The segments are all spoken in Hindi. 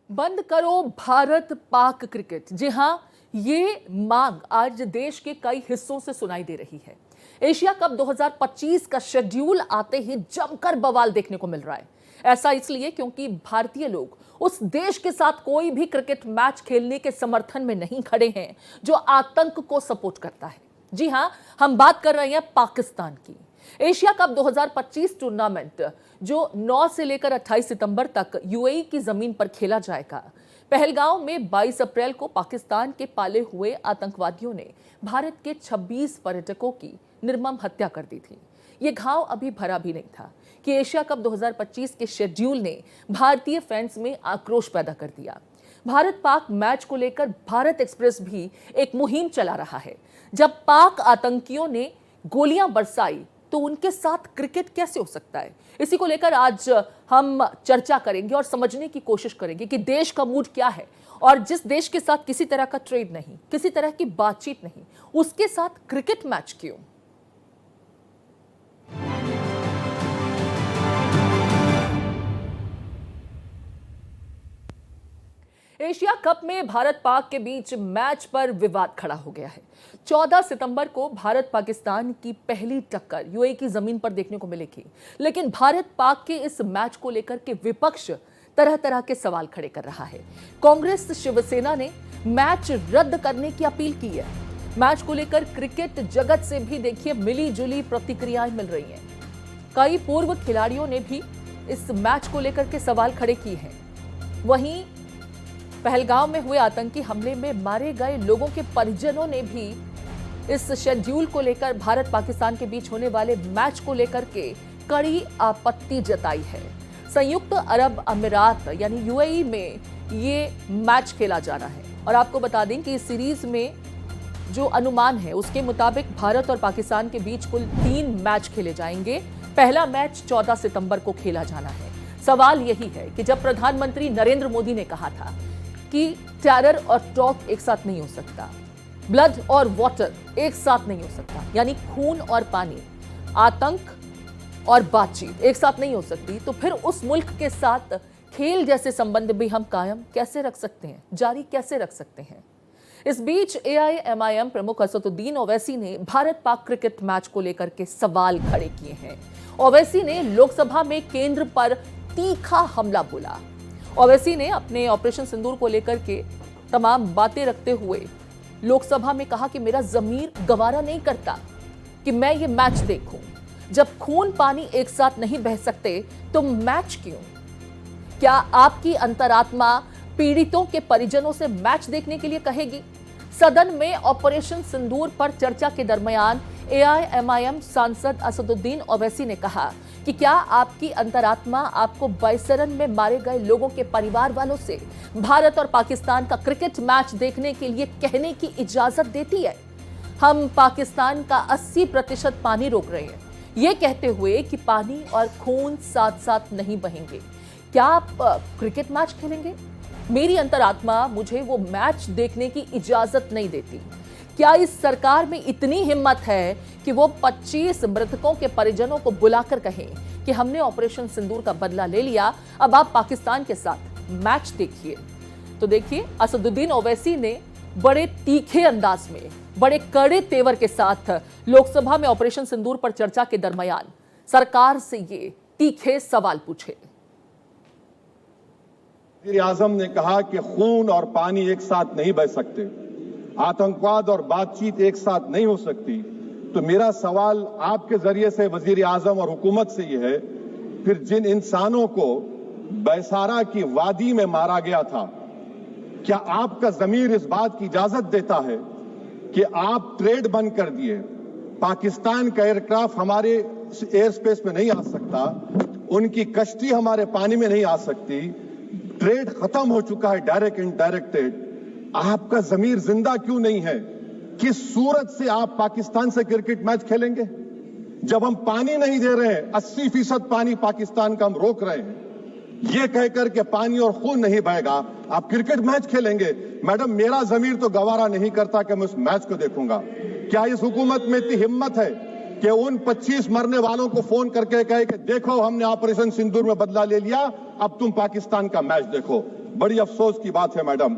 बंद करो भारत पाक क्रिकेट। जी हां, ये मांग आज देश के कई हिस्सों से सुनाई दे रही है। एशिया कप 2025 का शेड्यूल आते ही जमकर बवाल देखने को मिल रहा है। ऐसा इसलिए क्योंकि भारतीय लोग उस देश के साथ कोई भी क्रिकेट मैच खेलने के समर्थन में नहीं खड़े हैं जो आतंक को सपोर्ट करता है। जी हां, हम बात कर रहे हैं पाकिस्तान की। एशिया कप 2025 टूर्नामेंट जो 9 से लेकर 28 सितंबर तक यूएई की जमीन पर खेला जाएगा। पहलगांव में 22 अप्रैल को पाकिस्तान के पाले हुए आतंकवादियों ने भारत के 26 पर्यटकों की निर्मम हत्या कर दी थी। ये घाव अभी भरा भी नहीं था कि एशिया कप 2025 के शेड्यूल ने भारतीय फैंस में आक्रोश पैदा कर दिया। भारत पाक मैच को लेकर भारत एक्सप्रेस भी एक मुहिम चला रहा है। जब पाक आतंकियों ने गोलियां बरसाई तो उनके साथ क्रिकेट कैसे हो सकता है, इसी को लेकर आज हम चर्चा करेंगे और समझने की कोशिश करेंगे कि देश का मूड क्या है और जिस देश के साथ किसी तरह का ट्रेड नहीं, किसी तरह की बातचीत नहीं, उसके साथ क्रिकेट मैच क्यों। एशिया कप में भारत पाक के बीच मैच पर विवाद खड़ा हो गया है। 14 सितंबर को भारत पाकिस्तान की पहली टक्कर यूएई की जमीन पर देखने को मिलेगी, लेकिन भारत पाक के इस मैच को लेकर के विपक्ष तरह तरह के सवाल खड़े कर रहा है। कांग्रेस शिवसेना ने मैच रद्द करने की अपील की है। मैच को लेकर क्रिकेट जगत से भी देखिए मिली जुली प्रतिक्रियाएं मिल रही हैं। कई पूर्व खिलाड़ियों ने भी इस मैच को लेकर के सवाल खड़े किए हैं। वहीं पहलगांव में हुए आतंकी हमले में मारे गए लोगों के परिजनों ने भी इस शेड्यूल को लेकर भारत पाकिस्तान के बीच होने वाले मैच को लेकर के कड़ी आपत्ति जताई है। संयुक्त अरब अमीरात यानी यूएई में ये मैच खेला जाना है और आपको बता दें कि इस सीरीज में जो अनुमान है उसके मुताबिक भारत और पाकिस्तान के बीच कुल 3 मैच खेले जाएंगे। पहला मैच 14 सितंबर को खेला जाना है। सवाल यही है कि जब प्रधानमंत्री नरेंद्र मोदी ने कहा था कि टेरर और टॉक एक साथ नहीं हो सकता, ब्लड और वाटर एक साथ नहीं हो सकता, यानी खून और पानी, आतंक और बातचीत एक साथ नहीं हो सकती, तो फिर उस मुल्क के साथ खेल जैसे संबंध भी हम कायम कैसे रख सकते हैं, जारी कैसे रख सकते हैं। इस बीच एआईएमआईएम प्रमुख असदुद्दीन ओवैसी ने भारत पाक क्रिकेट मैच को लेकर के सवाल खड़े किए हैं। ओवैसी ने लोकसभा में केंद्र पर तीखा हमला बोला। ओवैसी ने अपने ऑपरेशन सिंदूर को लेकर के तमाम बातें रखते हुए लोकसभा में कहा कि मेरा जमीर गवारा नहीं करता कि मैं ये मैच देखूं। जब खून पानी एक साथ नहीं बह सकते तो मैच क्यों? क्या आपकी अंतरात्मा पीड़ितों के परिजनों से मैच देखने के लिए कहेगी? सदन में ऑपरेशन सिंदूर पर चर्चा के दरमियान एआईएमआईएम सांसद असदुद्दीन ओवैसी ने कहा कि क्या आपकी अंतरात्मा आपको बैसरन में मारे गए लोगों के परिवार वालों से भारत और पाकिस्तान का क्रिकेट मैच देखने के लिए कहने की इजाजत देती है? हम पाकिस्तान का 80% पानी रोक रहे हैं, ये कहते हुए कि पानी और खून साथ साथ नहीं बहेंगे। क्या आप क्रिकेट मैच खेलेंगे? मेरी अंतरात्मा मुझे वो मैच देखने की इजाजत नहीं देती। क्या इस सरकार में इतनी हिम्मत है कि वो 25 मृतकों के परिजनों को बुलाकर कहें कि हमने ऑपरेशन सिंदूर का बदला ले लिया, अब आप पाकिस्तान के साथ मैच देखिए? तो देखिए, असदुद्दीन ओवैसी ने बड़े तीखे अंदाज में, बड़े कड़े तेवर के साथ लोकसभा में ऑपरेशन सिंदूर पर चर्चा के दरमियान सरकार से ये तीखे सवाल पूछे। वज़ीर आज़म ने कहा कि खून और पानी एक साथ नहीं बह सकते, आतंकवाद और बातचीत एक साथ नहीं हो सकती। तो मेरा सवाल आपके जरिए से वज़ीर आज़म और हुकूमत से यह है, फिर जिन इंसानों को बैसारा की वादी में मारा गया था, क्या आपका ज़मीर इस बात की इजाजत देता है कि आप ट्रेड बंद कर दिए, पाकिस्तान का एयरक्राफ्ट हमारे एयर स्पेस में नहीं आ सकता, उनकी कश्ती हमारे पानी में नहीं आ सकती, ट्रेड खत्म हो चुका है डायरेक्ट इनडायरेक्टेड, आपका जमीर जिंदा क्यों नहीं है? किस सूरत से आप पाकिस्तान से क्रिकेट मैच खेलेंगे? जब हम पानी नहीं दे रहे हैं, 80% पानी पाकिस्तान का हम रोक रहे हैं, ये कहकर के पानी और खून नहीं बहेगा, आप क्रिकेट मैच खेलेंगे? मैडम, मेरा जमीर तो गवारा नहीं करता कि मैं उस मैच को देखूंगा। क्या इस हुकूमत में इतनी हिम्मत है कि उन 25 मरने वालों को फोन करके कहे कि देखो हमने ऑपरेशन सिंदूर में बदला ले लिया, अब तुम पाकिस्तान का मैच देखो। बड़ी अफसोस की बात है मैडम।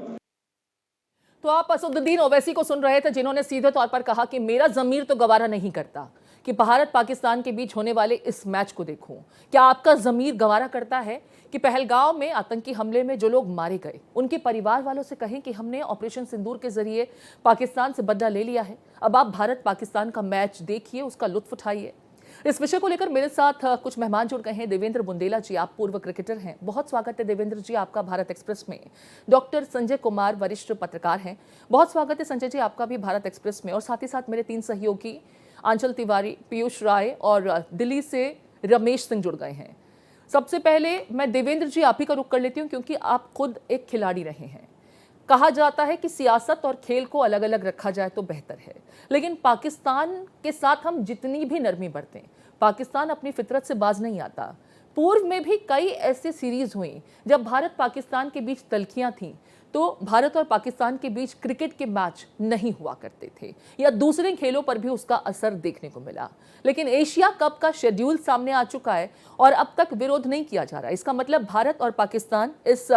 तो आप असदुद्दीन ओवैसी को सुन रहे थे, जिन्होंने सीधे तौर पर कहा कि मेरा ज़मीर तो गवारा नहीं करता कि भारत पाकिस्तान के बीच होने वाले इस मैच को देखूं। क्या आपका ज़मीर गवारा करता है कि पहलगांव में आतंकी हमले में जो लोग मारे गए उनके परिवार वालों से कहें कि हमने ऑपरेशन सिंदूर के जरिए पाकिस्तान से बदला ले लिया है, अब आप भारत पाकिस्तान का मैच देखिए, उसका लुत्फ उठाइए। इस विषय को लेकर मेरे साथ कुछ मेहमान जुड़ गए हैं। देवेंद्र बुंदेला जी, आप पूर्व क्रिकेटर हैं, बहुत स्वागत है देवेंद्र जी आपका भारत एक्सप्रेस में। डॉक्टर संजय कुमार, वरिष्ठ पत्रकार हैं, बहुत स्वागत है संजय जी आपका भी भारत एक्सप्रेस में। और साथ ही साथ मेरे 3 सहयोगी आंचल तिवारी, पीयूष राय और दिल्ली से रमेश सिंह जुड़ गए हैं। सबसे पहले मैं देवेंद्र जी आप ही का रुख कर लेती हूँ, क्योंकि आप खुद एक खिलाड़ी रहे हैं। कहा जाता है कि सियासत और खेल को अलग अलग रखा जाए तो बेहतर है, लेकिन पाकिस्तान के साथ हम जितनी भी नरमी बरतें, पाकिस्तान अपनी फितरत से बाज नहीं आता। पूर्व में भी कई ऐसी सीरीज हुई जब भारत पाकिस्तान के बीच तल्खियां थीं, तो भारत और पाकिस्तान के बीच क्रिकेट के मैच नहीं हुआ करते थे, या दूसरे खेलों पर भी उसका असर देखने को मिला। लेकिन एशिया कप का शेड्यूल सामने आ चुका है और अब तक विरोध नहीं किया जा रहा। इसका मतलब भारत और पाकिस्तान इस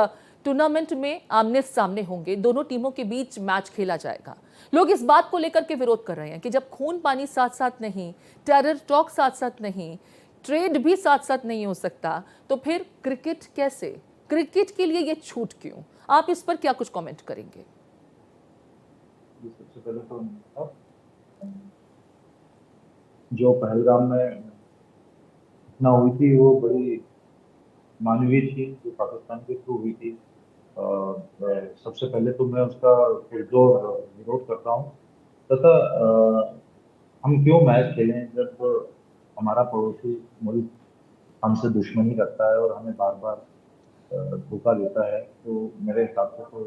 टूर्नामेंट में आमने सामने होंगे, दोनों टीमों के बीच मैच खेला जाएगा। लोग इस बात को लेकर के विरोध कर रहे हैं कि जब खून पानी साथ साथ नहीं, टेरर टॉक साथ साथ नहीं, ट्रेड भी साथ साथ नहीं हो सकता, तो फिर क्रिकेट कैसे? क्रिकेट के लिए ये छूट क्यों? आप इस पर क्या कुछ कमेंट करेंगे? सबसे पहले तो जो पहलगाम में घटना हुई थी वो बड़ी मानवीय थी, जो पाकिस्तान के थ्रू हुई थी। सबसे पहले तो मैं उसका पुरजोर विरोध करता हूँ तथा हम क्यों मैच खेलें जब हमारा पड़ोसी मुल्क हमसे दुश्मनी रखता है और हमें बार बार धोखा देता है। तो मेरे हिसाब से तो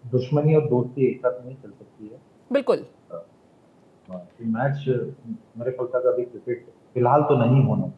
दुश्मनी और दोस्ती एक साथ नहीं चल सकती है। बिल्कुल। मैच मेरे को लगता है अभी क्रिकेट फिलहाल तो नहीं होना।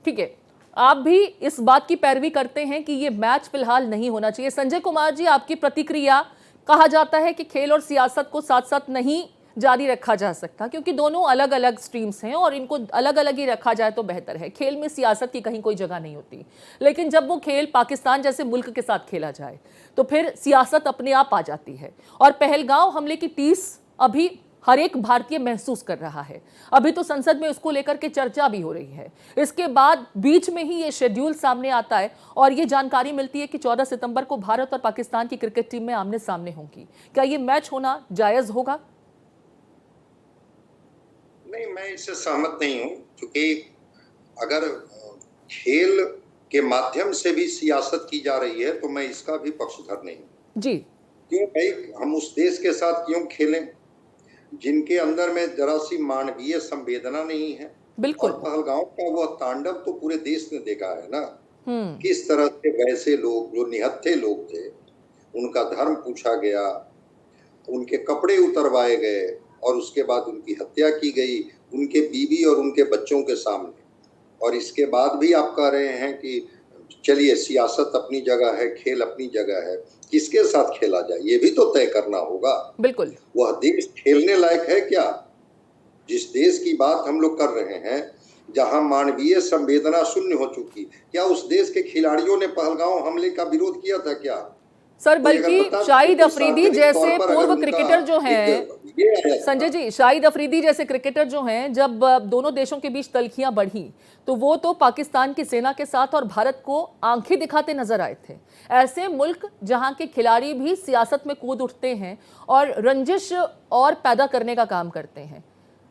ठीक है, आप भी इस बात की पैरवी करते हैं कि ये मैच फिलहाल नहीं होना चाहिए। संजय कुमार जी, आपकी प्रतिक्रिया। कहा जाता है कि खेल और सियासत को साथ साथ नहीं जारी रखा जा सकता, क्योंकि दोनों अलग अलग स्ट्रीम्स हैं और इनको अलग अलग ही रखा जाए तो बेहतर है। खेल में सियासत की कहीं कोई जगह नहीं होती, लेकिन जब वो खेल पाकिस्तान जैसे मुल्क के साथ खेला जाए तो फिर सियासत अपने आप आ जाती है। और पहलगांव हमले की टीस अभी हर एक भारतीय महसूस कर रहा है। अभी तो संसद में उसको लेकर के चर्चा भी हो रही है। इसके बाद बीच में ही ये शेड्यूल सामने आता है और ये जानकारी मिलती है कि 14 सितंबर को भारत और पाकिस्तान की क्रिकेट टीम में आमने सामने होंगी। क्या ये मैच होना जायज होगा? नहीं, मैं इससे सहमत नहीं हूं, क्योंकि अगर खेल के माध्यम से भी सियासत की जा रही है तो मैं इसका भी पक्षधर नहीं हूं। जी। क्यों भाई, हम उस देश के साथ क्यों खेलें जिनके अंदर में जरा सी मानवीय संवेदना नहीं है? बिल्कुल। और पहलगांव का वह तांडव तो पूरे देश ने देखा है ना, किस तरह से वैसे लोग जो निहत्थे लोग थे उनका धर्म पूछा गया, उनके कपड़े उतरवाए गए और उसके बाद उनकी हत्या की गई उनके बीवी और उनके बच्चों के सामने। और इसके बाद भी आप कह रहे हैं कि चलिए सियासत अपनी जगह है, खेल अपनी जगह है, किसके साथ खेला जाए ये भी तो तय करना होगा। बिल्कुल। वह देश खेलने लायक है क्या? जिस देश की बात हम लोग कर रहे हैं, जहां मानवीय संवेदना शून्य हो चुकी, क्या उस देश के खिलाड़ियों ने पहलगांव हमले का विरोध किया था क्या? सर, बल्कि शाहिद अफरीदी जैसे पूर्व क्रिकेटर जो हैं, संजय जी, शाहिद अफरीदी जैसे क्रिकेटर जो हैं, जब दोनों देशों के बीच तल्खियां बढ़ी तो वो तो पाकिस्तान की सेना के साथ और भारत को आंखें दिखाते नजर आए थे। ऐसे मुल्क जहां के खिलाड़ी भी सियासत में कूद उठते हैं और रंजिश और पैदा करने का काम करते हैं,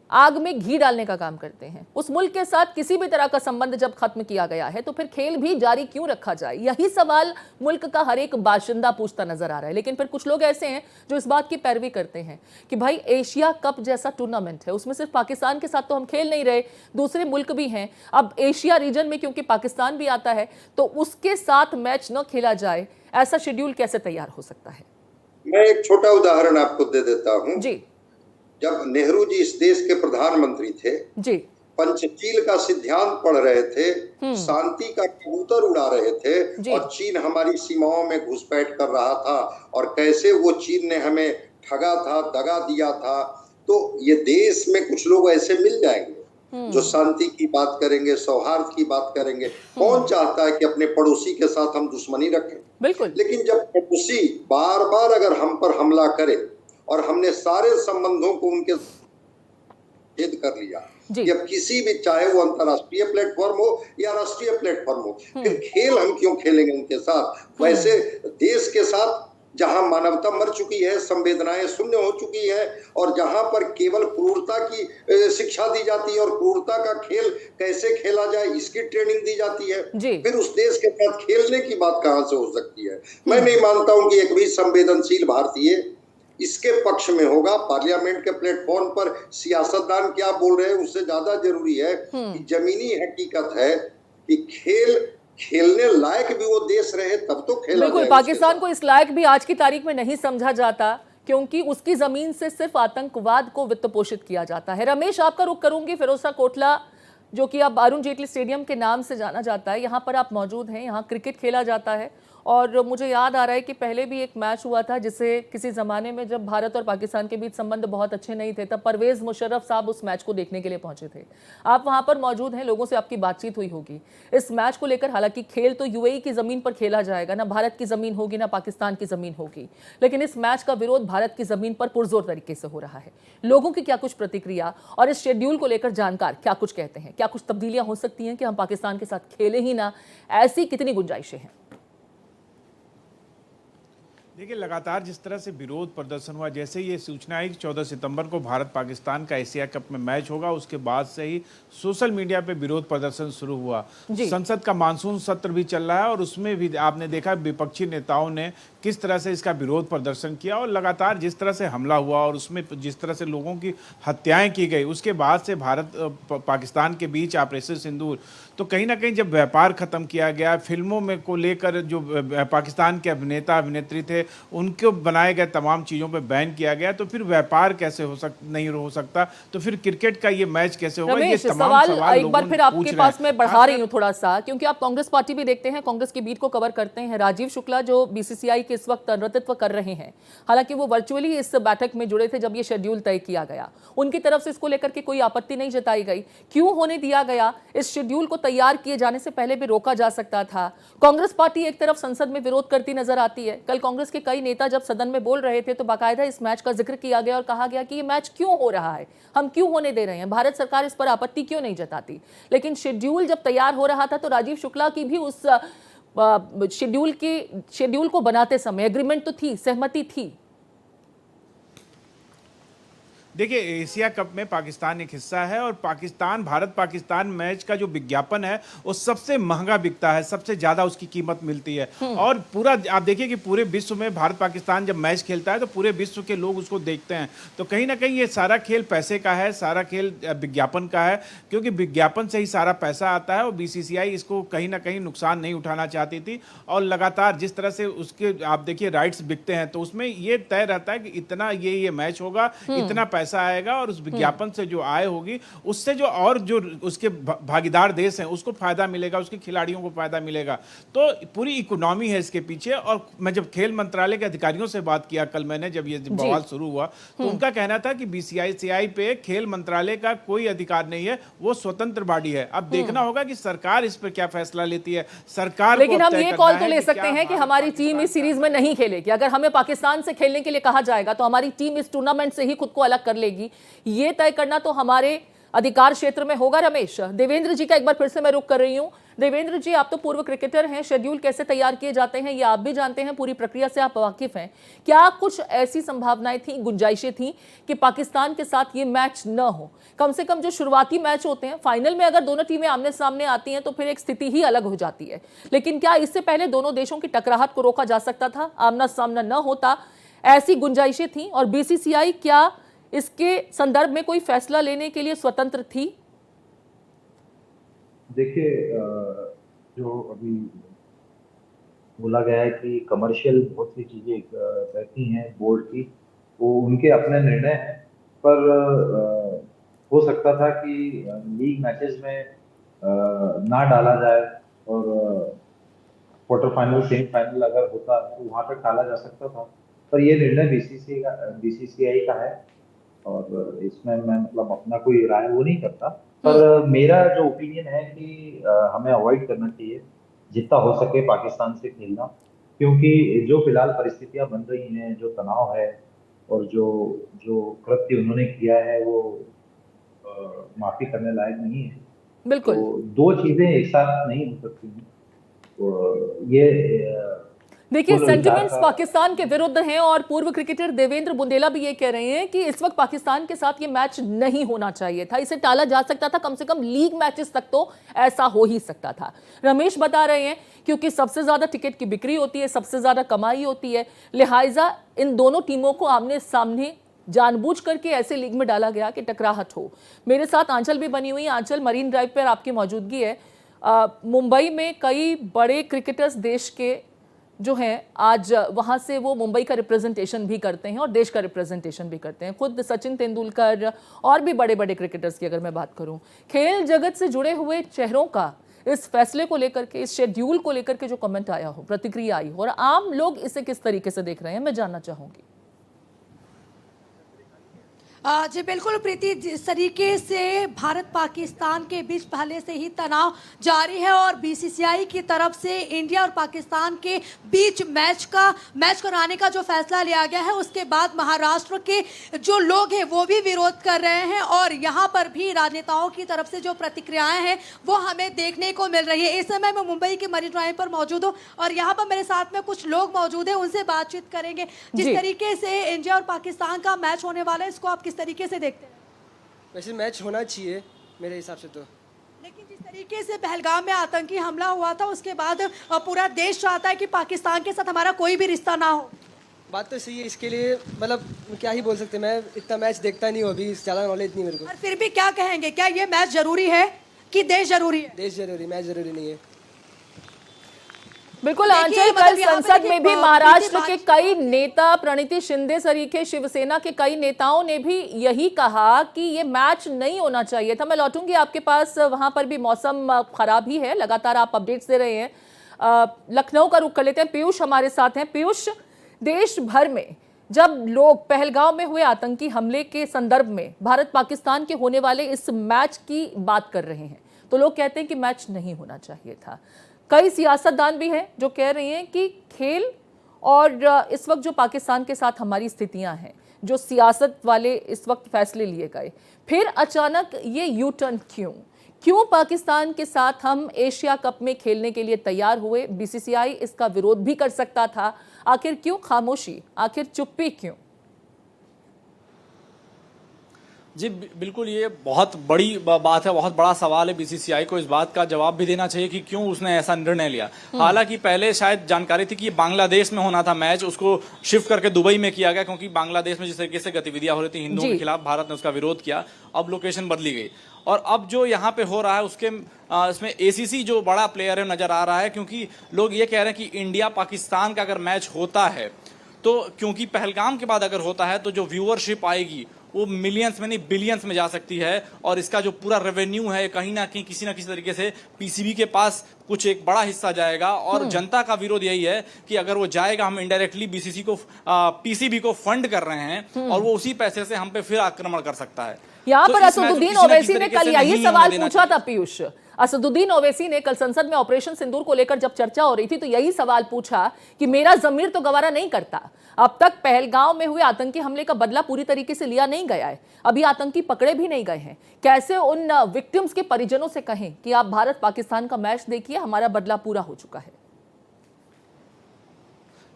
आग में घी डालने का काम करते हैं, उस मुल्क के साथ किसी भी तरह का संबंध जब खत्म किया गया है तो फिर खेल भी जारी क्यों रखा जाए? यही सवाल मुल्क का हर एक बाशिंदा पूछता नजर आ रहा है। लेकिन फिर कुछ लोग ऐसे हैं जो इस बात की पैरवी करते हैं कि भाई एशिया कप जैसा टूर्नामेंट है, उसमें सिर्फ पाकिस्तान के साथ तो हम खेल नहीं रहे, दूसरे मुल्क भी हैं। अब एशिया रीजन में क्योंकि पाकिस्तान भी आता है तो उसके साथ मैच न खेला जाए, ऐसा शेड्यूल कैसे तैयार हो सकता है? मैं एक छोटा उदाहरण आपको दे देता हूँ। जी। जब नेहरू जी इस देश के प्रधानमंत्री थे जी, पंचशील का सिद्धांत पढ़ रहे थे, शांति का कबूतर उड़ा रहे थे और चीन हमारी सीमाओं में घुसपैठ कर रहा था और कैसे वो चीन ने हमें ठगा था, दगा दिया था, तो ये देश में कुछ लोग ऐसे मिल जाएंगे जो शांति की बात करेंगे, सौहार्द की बात करेंगे। कौन चाहता है कि अपने पड़ोसी के साथ हम दुश्मनी रखें? बिल्कुल। लेकिन जब पड़ोसी बार बार अगर हम पर हमला करे और हमने सारे संबंधों को उनके भेद कर लिया कि अब किसी भी, चाहे वो अंतर्राष्ट्रीय प्लेटफॉर्म हो या राष्ट्रीय प्लेटफॉर्म हो, फिर खेल हम क्यों खेलेंगे उनके साथ? वैसे देश के साथ जहां मानवता मर चुकी है, संवेदनाएं शून्य हो चुकी है और जहां पर केवल क्रूरता की शिक्षा दी जाती है और क्रूरता का खेल कैसे खेला जाए इसकी ट्रेनिंग दी जाती है, फिर उस देश के साथ खेलने की बात कहां से हो सकती है? मैं नहीं मानता हूं कि एक भी संवेदनशील भारतीय इसके पक्ष में होगा। पार्लियामेंट के प्लेटफॉर्म पर सियासतदान क्या बोल रहे हैं उससे ज्यादा जरूरी है कि जमीनी हकीकत है कि खेलने लायक भी वो देश रहे तब तो खेला बिल्कुल। जाए। पाकिस्तान को इस लायक भी आज की तारीख में नहीं समझा जाता क्योंकि उसकी जमीन से सिर्फ आतंकवाद को वित्त पोषित किया जाता है। रमेश, आपका रुख करूंगी फिरोजशाह कोटला, जो कि अब अरुण जेटली स्टेडियम के नाम से जाना जाता है, यहाँ पर आप मौजूद हैं। यहाँ क्रिकेट खेला जाता है और मुझे याद आ रहा है कि पहले भी एक मैच हुआ था जिसे किसी ज़माने में जब भारत और पाकिस्तान के बीच संबंध बहुत अच्छे नहीं थे, तब परवेज़ मुशर्रफ साहब उस मैच को देखने के लिए पहुंचे थे। आप वहां पर मौजूद हैं, लोगों से आपकी बातचीत हुई होगी इस मैच को लेकर। हालांकि खेल तो यूएई की ज़मीन पर खेला जाएगा, ना भारत की ज़मीन होगी ना पाकिस्तान की ज़मीन होगी, लेकिन इस मैच का विरोध भारत की ज़मीन पर पुरजोर तरीके से हो रहा है। लोगों की क्या कुछ प्रतिक्रिया और इस शेड्यूल को लेकर जानकार क्या कुछ कहते हैं? क्या कुछ तब्दीलियां हो सकती हैं कि हम पाकिस्तान के साथ खेले ही ना? ऐसी कितनी गुंजाइशें हैं? देखिए, लगातार जिस तरह से विरोध प्रदर्शन हुआ, जैसे ये सूचना है कि 14 सितंबर को भारत पाकिस्तान का एशिया कप में मैच होगा, उसके बाद से ही सोशल मीडिया पे विरोध प्रदर्शन शुरू हुआ। संसद का मानसून सत्र भी चल रहा है और उसमें भी आपने देखा विपक्षी नेताओं ने किस तरह से इसका विरोध प्रदर्शन किया और लगातार जिस तरह से हमला हुआ और उसमें जिस तरह से लोगों की हत्याएं की गई, उसके बाद से भारत पाकिस्तान के बीच ऑपरेशन सिंदूर, तो कहीं ना कहीं जब व्यापार खत्म किया गया, फिल्मों में को लेकर जो पाकिस्तान के अभिनेता अभिनेत्री थे उनको बनाए गए तमाम चीज़ों पे बैन किया गया, तो फिर व्यापार कैसे नहीं हो सकता? तो फिर क्रिकेट का ये मैच कैसे होगा? ये तमाम सवाल एक बार फिर आपके पास मैं बढ़ा रही हूँ थोड़ा सा, क्योंकि आप कांग्रेस पार्टी भी देखते हैं, कांग्रेस की बीट को कवर करते हैं। राजीव शुक्ला जो बीसीसीआई के इस वक्त नेतृत्व कर रहे हैं, हालांकि वो वर्चुअली इस बैठक में जुड़े थे जब ये शेड्यूल तय किया गया, उनकी तरफ से इसको लेकर के कोई आपत्ति नहीं जताई गई। क्यों होने दिया गया? इस शेड्यूल को तैयार किए जाने से पहले भी रोका जा सकता था। कांग्रेस पार्टी एक तरफ संसद में विरोध करती नजर आती है। कल कांग्रेस के कई नेता जब सदन में बोल रहे थे तो बाकायदा इस मैच का जिक्र किया गया और कहा गया कि ये मैच क्यों हो रहा है, हम क्यों होने दे रहे हैं, भारत सरकार इस पर आपत्ति क्यों नहीं जताती। लेकिन शेड्यूल जब तैयार हो रहा था तो राजीव शुक्ला की भी उस शेड्यूल को बनाते समय एग्रीमेंट तो थी, सहमति थी। देखिए, एशिया कप में पाकिस्तान एक हिस्सा है और पाकिस्तान भारत पाकिस्तान मैच का जो विज्ञापन है वो सबसे महंगा बिकता है, सबसे ज़्यादा उसकी कीमत मिलती है। और पूरा आप देखिए कि पूरे विश्व में भारत पाकिस्तान जब मैच खेलता है तो पूरे विश्व के लोग उसको देखते हैं। तो कहीं ना कहीं ये सारा खेल पैसे का है, सारा खेल विज्ञापन का है, क्योंकि विज्ञापन से ही सारा पैसा आता है और बीसीसीआई इसको कहीं ना कहीं नुकसान नहीं उठाना चाहती थी। और लगातार जिस तरह से उसके आप देखिए राइट्स बिकते हैं तो उसमें ये तय रहता है कि इतना ये मैच होगा, इतना पैसा आएगा और उस विज्ञापन से जो आय होगी उससे जो और जो उसके भागीदार देश हैं उसको फायदा मिलेगा, उसके खिलाड़ियों को फायदा मिलेगा। तो पूरी इकोनॉमी है इसके पीछे। और मैं जब खेल मंत्रालय के अधिकारियों से बात किया कल मैंने, जब ये बवाल शुरू हुआ तो उनका कहना था कि बीसीसीआई पे खेल मंत्रालय का कोई अधिकार नहीं है, वो स्वतंत्र बॉडी है। अब देखना होगा कि सरकार इस पर क्या फैसला लेती है। सरकार लेकिन हम ये कॉल तो ले सकते हैं कि हमारी टीम इस सीरीज में नहीं खेलेगी। अगर हमें पाकिस्तान से खेलने के लिए कहा जाएगा तो हमारी टीम इस टूर्नामेंट से ही खुद को अलग कर लेगी, ये तय करना तो हमारे अधिकार क्षेत्र में होगा। रमेश, देवेंद्र जी का एक बार फिर से मैं रुख कर रही हूं। देवेंद्र जी, आप तो पूर्व क्रिकेटर हैं, शेड्यूल कैसे तैयार किए जाते हैं ये आप भी जानते हैं, पूरी प्रक्रिया से आप वाकिफ हैं। क्या कुछ ऐसी संभावनाएं थी, गुंजाइशें थी कि पाकिस्तान के साथ ये मैच न हो? कम से कम जो शुरुआती मैच होते हैं, फाइनल में अगर दोनों टीमें आमने सामने आती हैं तो फिर एक स्थिति ही अलग हो जाती है, लेकिन क्या इससे पहले दोनों देशों की टकराहट को रोका जा सकता था, आमना सामना न होता? ऐसी गुंजाइशें थी और बीसीसीआई क्या इसके संदर्भ में कोई फैसला लेने के लिए स्वतंत्र थी? देखिए, जो अभी बोला गया है कि कमर्शियल बहुत सी चीजें रहती हैं बोर्ड की, वो उनके अपने निर्णय हैं, पर हो सकता था कि लीग मैचेस में ना डाला जाए और क्वार्टर फाइनल सेमीफाइनल अगर होता तो वहां तक डाला जा सकता था, पर ये निर्णय बीसीसीआई का है और इसमें मैं मतलब अपना कोई राय वो नहीं करता, पर मेरा जो ओपिनियन है कि हमें अवॉइड करना चाहिए जितना हो सके पाकिस्तान से खेलना, क्योंकि जो फिलहाल परिस्थितियां बन रही हैं, जो तनाव है और जो जो कृत्य उन्होंने किया है वो माफी करने लायक नहीं है। तो बिल्कुल। दो चीजें एक साथ नहीं हो सकती हैं। तो ये देखिए, कुल विचार सेंटिमेंट्स का पाकिस्तान के विरुद्ध हैं और पूर्व क्रिकेटर देवेंद्र बुंदेला भी ये कह रहे हैं कि इस वक्त पाकिस्तान के साथ ये मैच नहीं होना चाहिए था, इसे टाला जा सकता था, कम से कम लीग मैचेस तक तो ऐसा हो ही सकता था। रमेश बता रहे हैं क्योंकि सबसे ज्यादा टिकट की बिक्री होती है, सबसे ज्यादा कमाई होती है, लिहाजा इन दोनों टीमों को आमने सामने जानबूझ करके ऐसे लीग में डाला गया कि टकराहट हो। मेरे साथ आंचल भी बनी हुई। आंचल, मरीन ड्राइव पर आपकी मौजूदगी है। मुंबई में कई बड़े क्रिकेटर्स देश के जो हैं आज वहाँ से वो मुंबई का रिप्रेजेंटेशन भी करते हैं और देश का रिप्रेजेंटेशन भी करते हैं। खुद सचिन तेंदुलकर और भी बड़े बड़े क्रिकेटर्स की अगर मैं बात करूं, खेल जगत से जुड़े हुए चेहरों का इस फैसले को लेकर के, इस शेड्यूल को लेकर के जो कमेंट आया हो, प्रतिक्रिया आई हो, और आम लोग इसे किस तरीके से देख रहे हैं, मैं जानना चाहूंगी। जी बिल्कुल प्रीति, जिस तरीके से भारत पाकिस्तान के बीच पहले से ही तनाव जारी है और बीसीसीआई की तरफ से इंडिया और पाकिस्तान के बीच मैच कराने का जो फैसला लिया गया है, उसके बाद महाराष्ट्र के जो लोग हैं वो भी विरोध कर रहे हैं और यहाँ पर भी राजनेताओं की तरफ से जो प्रतिक्रियाएं हैं वो हमें देखने को मिल रही है। इस समय मैं मुंबई के मरीन ड्राइव पर मौजूद हूँ और यहाँ पर मेरे साथ में कुछ लोग मौजूद हैं, उनसे बातचीत करेंगे। जिस तरीके से इंडिया और पाकिस्तान का मैच होने वाला है, इसको आप किस तरीके से देखते हैं? वैसे मैच होना चाहिए मेरे हिसाब से तो, लेकिन जिस तरीके से पहलगाम में आतंकी हमला हुआ था उसके बाद पूरा देश चाहता है कि पाकिस्तान के साथ हमारा कोई भी रिश्ता ना हो। बात तो सही है, इसके लिए मतलब क्या ही बोल सकते हैं, मैं इतना मैच देखता नहीं हूँ अभी, ज़्यादा नॉलेज नहीं मेरे को। और फिर भी क्या कहेंगे, क्या ये मैच जरूरी है कि देश जरूरी है? देश जरूरी, मैच जरूरी नहीं है। बिल्कुल आंचल, कल संसद में भी महाराष्ट्र के कई नेता, प्रणिति शिंदे सरीखे शिवसेना के कई नेताओं ने भी यही कहा कि ये मैच नहीं होना चाहिए था। मैं लौटूंगी आपके पास, वहां पर भी मौसम खराब ही है, लगातार आप अपडेट्स दे रहे हैं। लखनऊ का रुख कर लेते हैं, पीयूष हमारे साथ हैं। पीयूष, देश भर में जब लोग पहलगाम में हुए आतंकी हमले के संदर्भ में भारत पाकिस्तान के होने वाले इस मैच की बात कर रहे हैं, तो लोग कहते हैं कि मैच नहीं होना चाहिए था। कई सियासतदान भी हैं जो कह रहे हैं कि खेल और इस वक्त जो पाकिस्तान के साथ हमारी स्थितियां हैं, जो सियासत वाले इस वक्त फैसले लिए गए, फिर अचानक ये यू टर्न क्यों पाकिस्तान के साथ हम एशिया कप में खेलने के लिए तैयार हुए? बीसीसीआई इसका विरोध भी कर सकता था, आखिर क्यों खामोशी, आखिर चुप्पी क्यों? जी बिल्कुल, ये बहुत बड़ी बात है, बहुत बड़ा सवाल है। बीसीसीआई को इस बात का जवाब भी देना चाहिए कि क्यों उसने ऐसा निर्णय लिया। हालांकि पहले शायद जानकारी थी कि बांग्लादेश में होना था मैच, उसको शिफ्ट करके दुबई में किया गया क्योंकि बांग्लादेश में जिस तरीके से गतिविधियां हो रही थी हिंदुओं के खिलाफ, भारत ने उसका विरोध किया। अब लोकेशन बदली गई और अब जो यहाँ पे हो रहा है उसके इसमें एसीसी जो बड़ा प्लेयर है नजर आ रहा है, क्योंकि लोग ये कह रहे हैं कि इंडिया पाकिस्तान का अगर मैच होता है तो, क्योंकि पहलगाम के बाद अगर होता है तो जो व्यूअरशिप आएगी वो मिलियंस में नहीं बिलियंस में जा सकती है और इसका जो पूरा रेवेन्यू है कहीं ना कहीं किसी ना किसी तरीके से पीसीबी के पास कुछ एक बड़ा हिस्सा जाएगा। और जनता का विरोध यही है कि अगर वो जाएगा, हम इनडायरेक्टली पीसीबी को फंड कर रहे हैं और वो उसी पैसे से हम पे फिर आक्रमण कर सकता है। यहाँ पर असदुद्दीन ओवैसी ने कल यही सवाल पूछा था। पीयूष, असदुद्दीन ओवैसी ने कल संसद में ऑपरेशन सिंदूर को लेकर जब चर्चा हो रही थी तो यही सवाल पूछा कि मेरा जमीर तो गवारा नहीं करता, अब तक पहलगाम में हुए आतंकी हमले का बदला पूरी तरीके से लिया नहीं गया है, अभी आतंकी पकड़े भी नहीं गए हैं, कैसे उन विक्टिम्स के परिजनों से कहें कि आप भारत पाकिस्तान का मैच देखिए, हमारा बदला पूरा हो चुका है।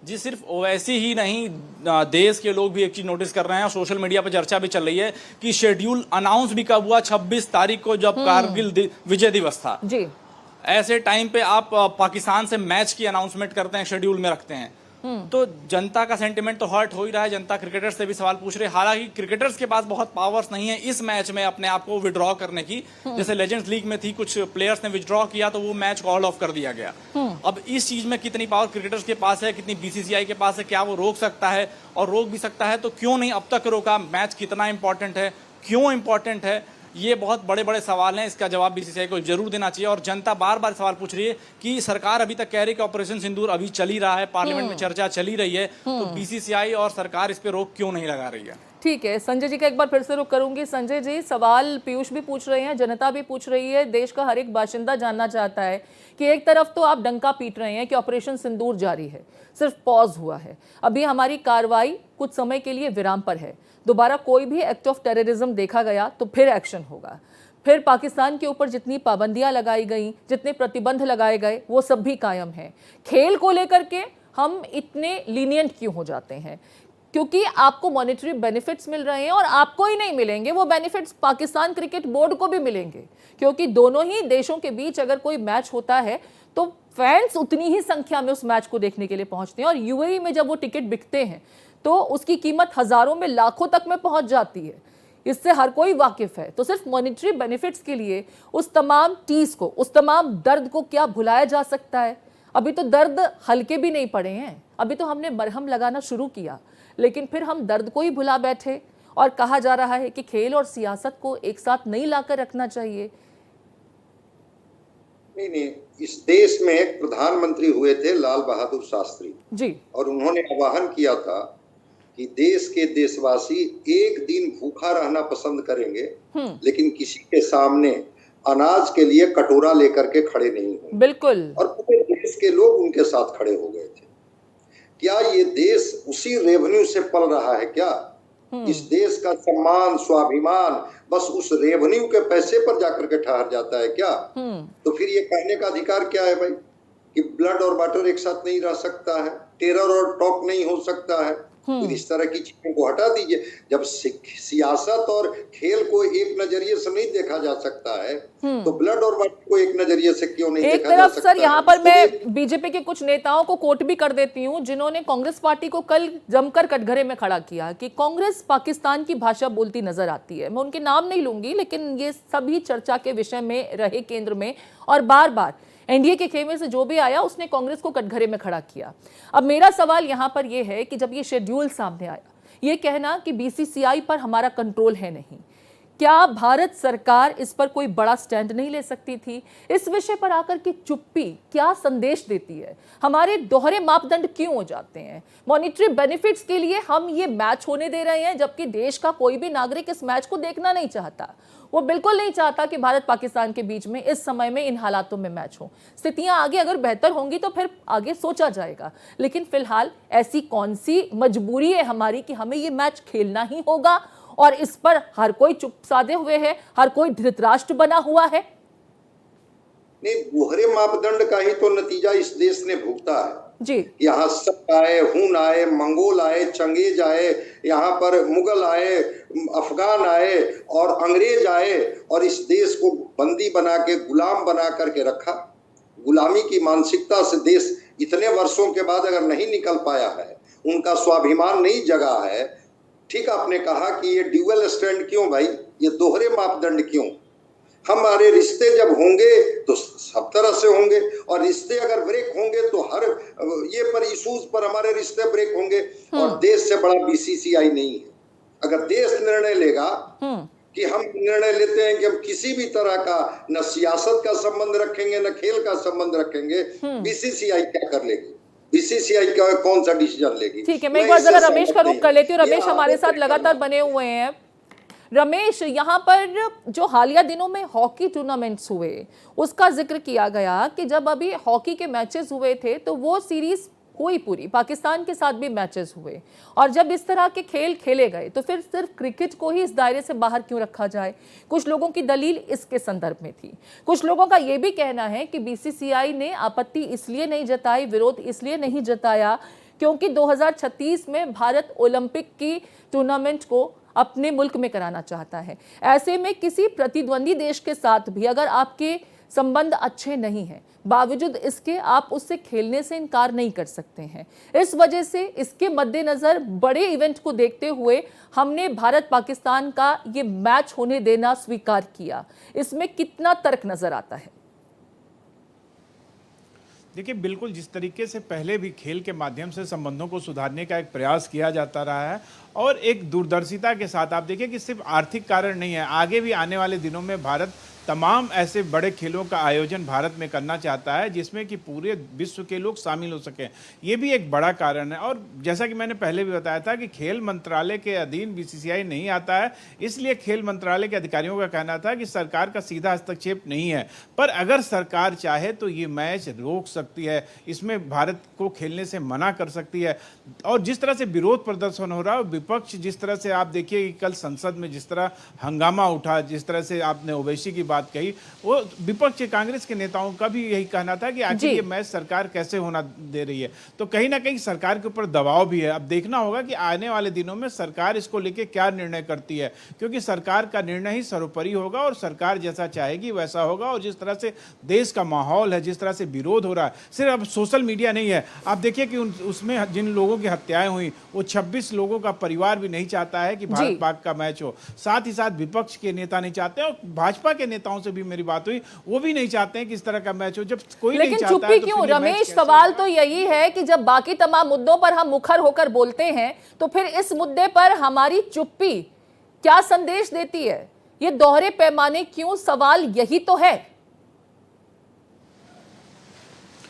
जी सिर्फ ओवैसी ही नहीं, देश के लोग भी एक चीज नोटिस कर रहे हैं और सोशल मीडिया पर चर्चा भी चल रही है कि शेड्यूल अनाउंस भी कब हुआ, 26 तारीख को जब कारगिल विजय दिवस था जी। ऐसे टाइम पे आप पाकिस्तान से मैच की अनाउंसमेंट करते हैं, शेड्यूल में रखते हैं, तो जनता का सेंटिमेंट तो हर्ट हो ही रहा है। जनता क्रिकेटर्स से भी सवाल पूछ रहे हैं। हालांकि क्रिकेटर्स के पास बहुत पावर्स नहीं है इस मैच में अपने आप को विड्रॉ करने की, जैसे लेजेंड्स लीग में थी, कुछ प्लेयर्स ने विड्रॉ किया तो वो मैच कॉल ऑफ कर दिया गया। अब इस चीज में कितनी पावर क्रिकेटर्स के पास है, कितनी बीसीसीआई के पास है, क्या वो रोक सकता है, और रोक भी सकता है तो क्यों नहीं अब तक रोका? मैच कितना इंपॉर्टेंट है, क्यों इंपॉर्टेंट है, ये बहुत बड़े बड़े सवाल हैं। इसका जवाब बीसीसीआई को जरूर देना चाहिए। और जनता बार बार सवाल पूछ रही है कि सरकार अभी तक कह रही है कि ऑपरेशन सिंदूर अभी चल ही रहा है, पार्लियामेंट में चर्चा चली रही है, तो बीसीसीआई और सरकार इस पे रोक क्यों नहीं लगा रही है? ठीक है, संजय जी का एक बार फिर से रुख करूंगी। संजय जी, सवाल पीयूष भी पूछ रहे हैं, जनता भी पूछ रही है, देश का हर एक बाशिंदा जानना चाहता है कि एक तरफ तो आप डंका पीट रहे हैं कि ऑपरेशन सिंदूर जारी है, सिर्फ पॉज हुआ है, अभी हमारी कार्रवाई कुछ समय के लिए विराम पर है, दोबारा कोई भी एक्ट ऑफ टेररिज्म देखा गया तो फिर एक्शन होगा, फिर पाकिस्तान के ऊपर जितनी पाबंदियां लगाई गई, जितने प्रतिबंध लगाए गए, वो सब भी कायम है। खेल को लेकर के हम इतने लीनियंट क्यों हो जाते हैं? क्योंकि आपको मॉनेटरी बेनिफिट्स मिल रहे हैं और आपको ही नहीं मिलेंगे, वो बेनिफिट्स पाकिस्तान क्रिकेट बोर्ड को भी मिलेंगे, क्योंकि दोनों ही देशों के बीच अगर कोई मैच होता है तो फैंस उतनी ही संख्या में उस मैच को देखने के लिए पहुंचते हैं, और यूएई में जब वो टिकट बिकते हैं तो उसकी कीमत हजारों में लाखों तक में पहुंच जाती है। इससे हर कोई वाकिफ है। तो सिर्फ मॉनेटरी बेनिफिट्स के लिए उस तमाम टीस को, उस तमाम दर्द को क्या भुलाया जा सकता है? अभी तो दर्द हल्के भी नहीं पड़े हैं, अभी तो हमने मरहम लगाना शुरू किया, लेकिन फिर हम दर्द को ही भुला बैठे और कहा जा रहा है कि खेल और सियासत को एक साथ नहीं लाकर रखना चाहिए। नहीं, इस देश में एक प्रधानमंत्री हुए थे लाल बहादुर शास्त्री जी, और उन्होंने आह्वान किया था कि देश के देशवासी एक दिन भूखा रहना पसंद करेंगे, लेकिन किसी के सामने अनाज के लिए कटोरा लेकर के खड़े नहीं होंगे। बिल्कुल। और पूरे देश के लोग उनके साथ खड़े हो गए थे। क्या ये देश उसी रेवेन्यू से पल रहा है क्या? इस देश का सम्मान, स्वाभिमान बस उस रेवेन्यू के पैसे पर जाकर के ठहर जाता है क्या? तो फिर ये कहने का अधिकार क्या है भाई कि ब्लड और वाटर एक साथ नहीं रह सकता है, टेरर और टॉक नहीं हो सकता है? तो इस तरह की चीजों को हटा दीजिए। जब सियासत और खेल को एक नजरिए से नहीं देखा जा सकता है, तो ब्लड और वाटर को एक नजरिए से क्यों नहीं एक देखा जा तरफ सकता? सर यहाँ पर मैं बीजेपी के कुछ नेताओं को कोट भी कर देती हूँ, जिन्होंने कांग्रेस पार्टी को कल जमकर कटघरे में खड़ा किया कि कांग्रेस पाकिस्तान की भाषा बोलती नजर आती है। मैं उनके नाम नहीं लूंगी, लेकिन ये सभी चर्चा के विषय में रहे केंद्र में, और बार बार एनडीए के खेमे से जो भी आया उसने कांग्रेस को कटघरे में खड़ा किया। अब मेरा सवाल यहां पर यह है कि जब ये शेड्यूल सामने आया, ये कहना कि बीसीसीआई पर हमारा कंट्रोल है नहीं, क्या भारत सरकार इस पर कोई बड़ा स्टैंड नहीं ले सकती थी? इस विषय पर आकर की चुप्पी क्या संदेश देती है? हमारे दोहरे मापदंड क्यों हो जाते हैं? मॉनेटरी बेनिफिट्स के लिए हम ये मैच होने दे रहे हैं, जबकि देश का कोई भी नागरिक इस मैच को देखना नहीं चाहता। वो बिल्कुल नहीं चाहता कि भारत पाकिस्तान के बीच में इस समय में इन हालातों में मैच हो। स्थितियां आगे अगर बेहतर होंगी तो फिर आगे सोचा जाएगा, लेकिन फिलहाल ऐसी कौन सी मजबूरी है हमारी कि हमें ये मैच खेलना ही होगा, और इस पर हर कोई चुप साधे हुए है, हर कोई धृतराष्ट्र बना हुआ है? नहीं, दोहरे मापदंड का ही तो नतीजा इस देश ने भुगता है जी। यहाँ शक आए, हुन आए, मंगोल आए, चंगेज आए, यहाँ पर मुगल आए, अफगान आए और अंग्रेज आए, और इस देश को बंदी बना के, गुलाम बना करके रखा। गुलामी की मानसिकता से देश इतने वर्षों के बाद अगर नहीं निकल पाया है, उनका स्वाभिमान नहीं जगा है। ठीक आपने कहा कि ये ड्यूअल स्टैंड क्यों भाई, ये दोहरे मापदंड क्यों? हमारे रिश्ते जब होंगे तो सब तरह से होंगे, और रिश्ते अगर ब्रेक होंगे तो हर ये पर इश्यूज पर हमारे रिश्ते ब्रेक होंगे। और देश से बड़ा बीसीसीआई नहीं है। अगर देश निर्णय लेगा कि हम निर्णय लेते हैं कि हम किसी भी तरह का न सियासत का संबंध रखेंगे न खेल का संबंध रखेंगे, बीसीसीआई क्या कर लेगी? बीसीसीआई का कौन सा डिसीजन लेगी? ठीक है, मैं एक बार जरा रमेश का रुख कर लेती हूँ। रमेश हमारे साथ लगातार बने हुए हैं। रमेश, यहाँ पर जो हालिया दिनों में हॉकी टूर्नामेंट्स हुए उसका जिक्र किया गया कि जब अभी हॉकी के मैचेस हुए थे तो वो सीरीज हुई पूरी, पाकिस्तान के साथ भी मैचेस हुए, और जब इस तरह के खेल खेले गए तो फिर सिर्फ क्रिकेट को ही इस दायरे से बाहर क्यों रखा जाए? कुछ लोगों की दलील इसके संदर्भ में थी। कुछ लोगों का यह भी कहना है कि बीसीसीआई ने आपत्ति इसलिए नहीं जताई, विरोध इसलिए नहीं जताया क्योंकि 2036 में भारत ओलंपिक की टूर्नामेंट को अपने मुल्क में कराना चाहता है। ऐसे में किसी प्रतिद्वंदी देश के साथ भी अगर आपके संबंध अच्छे नहीं हैं, बावजूद इसके आप उससे खेलने से इनकार नहीं कर सकते हैं। इस वजह से इसके मद्देनजर बड़े इवेंट को देखते हुए हमने भारत पाकिस्तान का ये मैच होने देना स्वीकार किया। इसमें कितना तर्क नजर आता है? देखिए, बिल्कुल जिस तरीके से पहले भी खेल के माध्यम से संबंधों को सुधारने का एक प्रयास किया जाता रहा है, और एक दूरदर्शिता के साथ आप देखिए कि सिर्फ आर्थिक कारण नहीं है, आगे भी आने वाले दिनों में भारत तमाम ऐसे बड़े खेलों का आयोजन भारत में करना चाहता है जिसमें कि पूरे विश्व के लोग शामिल हो सकें। ये भी एक बड़ा कारण है। और जैसा कि मैंने पहले भी बताया था कि खेल मंत्रालय के अधीन बीसीसीआई नहीं आता है, इसलिए खेल मंत्रालय के अधिकारियों का कहना था कि सरकार का सीधा हस्तक्षेप नहीं है, पर अगर सरकार चाहे तो ये मैच रोक सकती है, इसमें भारत को खेलने से मना कर सकती है। और जिस तरह से विरोध प्रदर्शन हो रहा है, विपक्ष जिस तरह से, आप देखिए कि कल संसद में जिस तरह हंगामा उठा, जिस तरह से आपने ओवैसी की बात कही, वो विपक्ष कांग्रेस के नेताओं का भी यही कहना था कि आखिर ये मैच सरकार कैसे होना दे रही है। तो कहीं ना कहीं सरकार के ऊपर दबाव भी है। अब देखना होगा कि आने वाले दिनों में सरकार इसको लेके क्या निर्णय करती है, क्योंकि सरकार का निर्णय ही सर्वोपरि होगा और सरकार जैसा चाहेगी वैसा होगा। और जिस तरह से देश का माहौल है, जिस तरह से विरोध हो रहा है, सिर्फ अब सोशल मीडिया नहीं है, आप देखिए कि उसमें जिन लोगों की हत्याएं हुई, वो 26 लोगों का परिवार भी नहीं चाहता है कि भारत पाक का मैच हो। साथ ही साथ विपक्ष के नेता नहीं चाहते, और भाजपा के नेताओं से भी मेरी बात हुई, वो भी नहीं चाहते हैं कि इस तरह का मैच हो। जब कोई नहीं चाहता है, लेकिन चुप्पी क्यों रमेश? सवाल तो यही है कि जब बाकी तमाम मुद्दों पर हम मुखर होकर बोलते हैं, तो फिर इस मुद्दे पर हमारी चुप्पी क्या संदेश देती है? ये दोहरे पैमाने क्यों? सवाल यही तो है।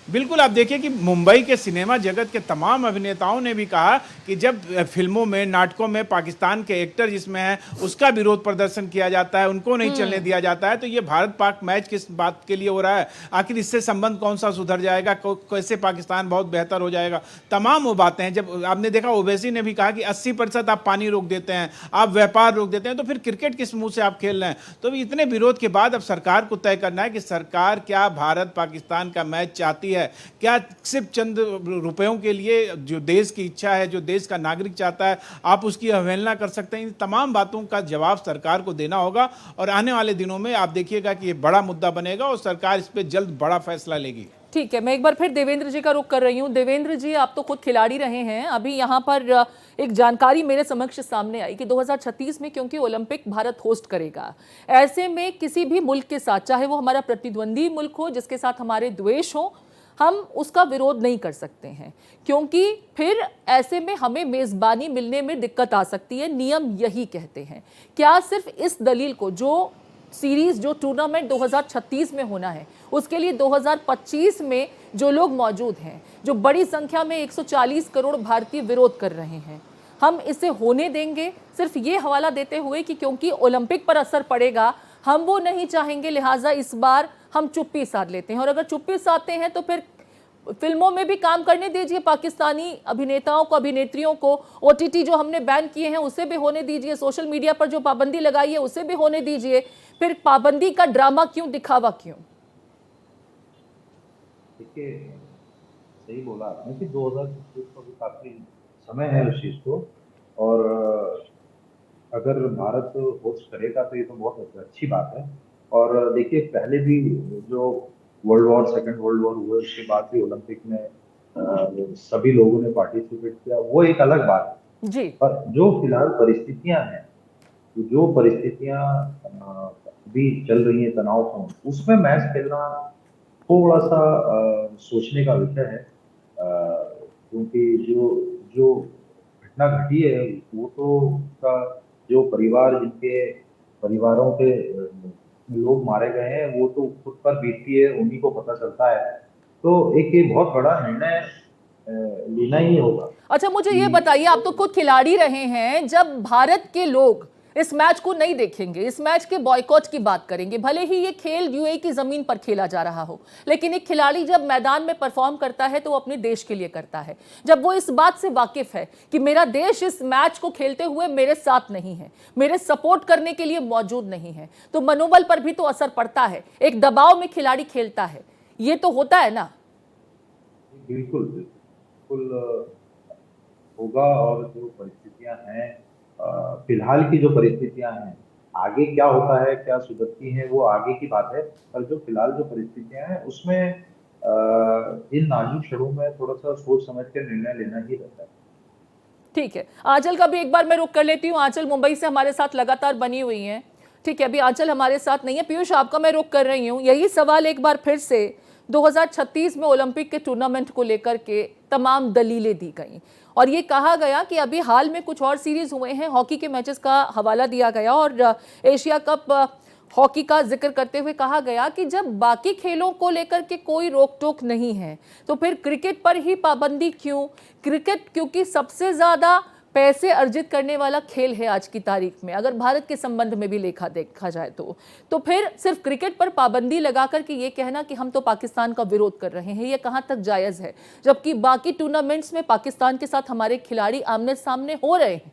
बिल्कुल, आप देखिए कि मुंबई के सिनेमा जगत के तमाम अभिनेताओं ने भी कहा कि जब फिल्मों में, नाटकों में पाकिस्तान के एक्टर जिसमें हैं उसका विरोध प्रदर्शन किया जाता है, उनको नहीं चलने दिया जाता है, तो ये भारत पाक मैच किस बात के लिए हो रहा है? आखिर इससे संबंध कौन सा सुधर जाएगा? कैसे पाकिस्तान बहुत बेहतर हो जाएगा? तमाम वो बातें हैं। जब आपने देखा, ओवैसी ने भी कहा कि 80% आप पानी रोक देते हैं, आप व्यापार रोक देते हैं, तो फिर क्रिकेट किस मुंह से आप खेल रहे हैं? तो इतने विरोध के बाद अब सरकार को तय करना है कि सरकार क्या भारत पाकिस्तान का मैच चाहती है, क्या सिर्फ चंद रुपयों के लिए जो देश की इच्छा है, जो देश का नागरिक चाहता है, आप उसकी अवहेलना कर सकते हैं? इन तमाम बातों का जवाब सरकार को देना होगा और आने वाले दिनों में आप देखिएगा कि ये बड़ा मुद्दा बनेगा और सरकार इस पे जल्द बड़ा फैसला लेगी। ठीक है, मैं एक बार फिर देवेंद्र जी का रुख कर रही हूँ। देवेंद्र जी, आप तो खुद खिलाड़ी रहे हैं। अभी यहाँ पर एक जानकारी मेरे समक्ष सामने आई कि 2036 में क्योंकि ओलंपिक भारत होस्ट करेगा, ऐसे में किसी भी मुल्क के साथ, चाहे वो हमारा प्रतिद्वंदी मुल्क हो, जिसके साथ हमारे द्वेष हो, हम उसका विरोध नहीं कर सकते हैं, क्योंकि फिर ऐसे में हमें मेज़बानी मिलने में दिक्कत आ सकती है। नियम यही कहते हैं। क्या सिर्फ इस दलील को, जो सीरीज, जो टूर्नामेंट 2036 में होना है, उसके लिए 2025 में जो लोग मौजूद हैं, जो बड़ी संख्या में 140 करोड़ भारतीय विरोध कर रहे हैं, हम इसे होने देंगे? सिर्फ ये हवाला देते हुए कि क्योंकि ओलंपिक पर असर पड़ेगा, हम वो नहीं चाहेंगे, लिहाजा इस बार हम चुप्पी साध लेते हैं। और अगर चुप्पी साधते हैं तो फिर फिल्मों में भी काम करने दीजिए पाकिस्तानी अभिनेताओं को, अभिनेत्रियों को। ओटीटी जो हमने बैन किए हैं उसे भी होने दीजिए, सोशल मीडिया पर जो पाबंदी लगाई है उसे भी होने दीजिए। फिर पाबंदी का ड्रामा क्यों, दिखावा क्यों? देखिए, सही बोला आपने कि 2026 को भी काफी समय है उस चीज को, और अगर भारत होस्ट करेगा तो ये तो बहुत अच्छी बात है। और देखिए, पहले भी जो सेकंड वर्ल्ड वॉर हुए, उसके बाद भी ओलंपिक में सभी लोगों ने पार्टिसिपेट किया, वो एक अलग बात है जी। पर जो फिलहाल परिस्थितियां हैं, जो परिस्थितियां भी चल रही हैं तनावपूर्ण, उसमें मैच खेलना थोड़ा सा सोचने का विषय है, क्योंकि जो घटना घटी है वो तो का जो परिवार, जिनके परिवारों के लोग मारे गए हैं, वो तो खुद पर बीतती है, उन्हीं को पता चलता है। तो एक ये बहुत बड़ा निर्णय लेना ही होगा। अच्छा, मुझे ये बताइए, आप तो खुद खिलाड़ी रहे हैं, जब भारत के लोग इस मैच को नहीं देखेंगे, इस मैच के बॉयकॉट की बात करेंगे, भले ही ये खेल यूएई की जमीन पर खेला जा रहा हो, लेकिन एक खिलाड़ी जब मैदान में परफॉर्म करता है तो वो अपने देश के लिए करता है। जब वो इस बात से वाकिफ है कि मेरा देश इस मैच को खेलते हुए मेरे साथ नहीं है, मेरे सपोर्ट करने के लिए मौजूद नहीं है, तो मनोबल पर भी तो असर पड़ता है। एक दबाव में खिलाड़ी खेलता है, ये तो होता है ना? बिल्कुल बिल्कुल होगा। और जो परिस्थितियां हैं, फिलहाल की जो परिस्थितियां हैं, आगे क्या होता है, क्या सुधरती हैं, वो आगे की बात है। पर जो फिलहाल जो परिस्थितियां हैं, उसमें इन नाजुक क्षणों में थोड़ा सा सोच समझ के निर्णय लेना ही रहता है। ठीक है, आंचल का भी एक बार मैं रुक कर लेती हूँ। आंचल मुंबई से हमारे साथ लगातार बनी हुई हैं। ठीक है, अभी आंचल हमारे साथ नहीं है। पीयूष, आपका मैं रुक कर रही हूँ। यही सवाल एक बार फिर से 2036 में ओलंपिक के टूर्नामेंट को लेकर के तमाम दलीलें दी गई और ये कहा गया कि अभी हाल में कुछ और सीरीज हुए हैं, हॉकी के मैचेस का हवाला दिया गया और एशिया कप हॉकी का जिक्र करते हुए कहा गया कि जब बाकी खेलों को लेकर के कोई रोक टोक नहीं है तो फिर क्रिकेट पर ही पाबंदी क्यों? क्रिकेट क्योंकि सबसे ज्यादा पैसे अर्जित करने वाला खेल है आज की तारीख में, अगर भारत के संबंध में भी देखा जाए तो फिर सिर्फ क्रिकेट पर पाबंदी लगा करके ये कहना कि हम तो पाकिस्तान का विरोध कर रहे हैं, ये कहां तक जायज है, जबकि बाकी टूर्नामेंट्स में पाकिस्तान के साथ हमारे खिलाड़ी आमने सामने हो रहे हैं।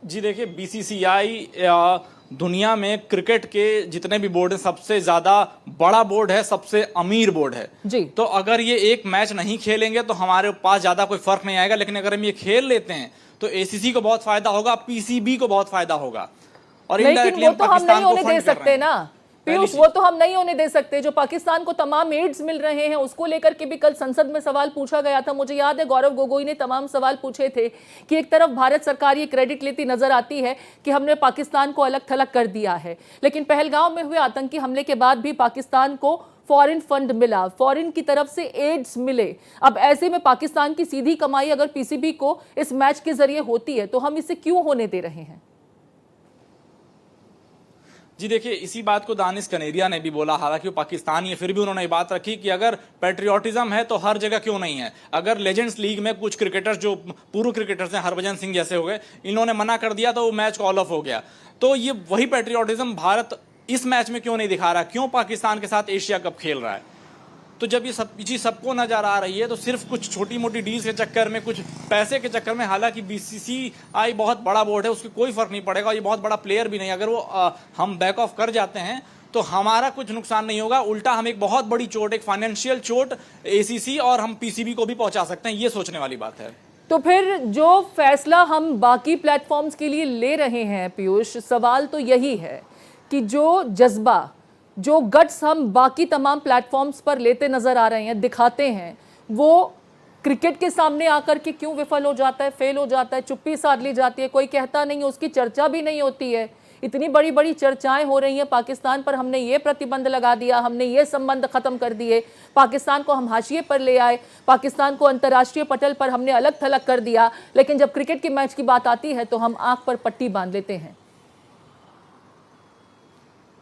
जी देखिए, बीसीसीआई दुनिया में क्रिकेट के जितने भी बोर्ड हैं सबसे ज्यादा बड़ा बोर्ड है, सबसे अमीर बोर्ड है जी। तो अगर ये एक मैच नहीं खेलेंगे तो हमारे पास ज्यादा कोई फर्क नहीं आएगा, लेकिन अगर हम ये खेल लेते हैं तो एसीसी को बहुत फायदा होगा, पीसीबी को बहुत फायदा होगा, और लेकिन वो तो हम नहीं होने दे सकते ना पीयूष, वो तो हम नहीं होने दे सकते। जो पाकिस्तान को तमाम एड्स मिल रहे हैं उसको लेकर के भी कल संसद में सवाल पूछा गया था। मुझे याद है गौरव गोगोई ने तमाम सवाल पूछे थे कि एक तरफ भारत सरकार ये क्रेडिट लेती नजर आती है कि हमने पाकिस्तान को अलग थलग कर दिया है, लेकिन पहलगांव में हुए आतंकी हमले के बाद भी पाकिस्तान को फॉरेन फंड मिला, फॉरेन की तरफ से एड्स मिले। अब ऐसे में पाकिस्तान की सीधी कमाई अगर पीसीबी को इस मैच के जरिए होती है तो हम इसे क्यों होने दे रहे हैं? जी देखिए, इसी बात को दानिश कनेरिया ने भी बोला, हालांकि वो पाकिस्तानी है फिर भी उन्होंने ये बात रखी कि अगर पैट्रियोटिज्म है तो हर जगह क्यों नहीं है। अगर लेजेंड्स लीग में कुछ क्रिकेटर्स जो पूर्व क्रिकेटर्स हैं, हरभजन सिंह जैसे हो गए, इन्होंने मना कर दिया तो वो मैच कॉल ऑफ हो गया। तो ये वही पैट्रियोटिज्म भारत इस मैच में क्यों नहीं दिखा रहा, क्यों पाकिस्तान के साथ एशिया कप खेल रहा है? तो जब ये सब चीज़ सबको नजर आ रही है तो सिर्फ कुछ छोटी मोटी डील्स के चक्कर में, कुछ पैसे के चक्कर में, हालांकि बीसीसीआई बहुत बड़ा बोर्ड है, उसको कोई फर्क नहीं पड़ेगा, ये बहुत बड़ा प्लेयर भी नहीं, अगर वो हम बैक ऑफ कर जाते हैं तो हमारा कुछ नुकसान नहीं होगा, उल्टा हम एक बहुत बड़ी चोट, एक फाइनेंशियल चोट एसीसी और हम पीसीबी को भी पहुंचा सकते हैं। ये सोचने वाली बात है। तो फिर जो फैसला हम बाकी प्लेटफॉर्म्स के लिए ले रहे हैं पीयूष, सवाल तो यही है कि जो जज्बा, जो गट्स हम बाकी तमाम प्लेटफॉर्म्स पर लेते नजर आ रहे हैं, दिखाते हैं, वो क्रिकेट के सामने आकर के क्यों विफल हो जाता है, फेल हो जाता है, चुप्पी साध ली जाती है, कोई कहता नहीं, उसकी चर्चा भी नहीं होती है। इतनी बड़ी बड़ी चर्चाएं हो रही हैं पाकिस्तान पर, हमने ये प्रतिबंध लगा दिया, हमने ये संबंध खत्म कर दिए, पाकिस्तान को हम हाशिए पर ले आए, पाकिस्तान को अंतर्राष्ट्रीय पटल पर हमने अलग थलग कर दिया, लेकिन जब क्रिकेट के मैच की बात आती है तो हम आंख पर पट्टी बांध लेते हैं।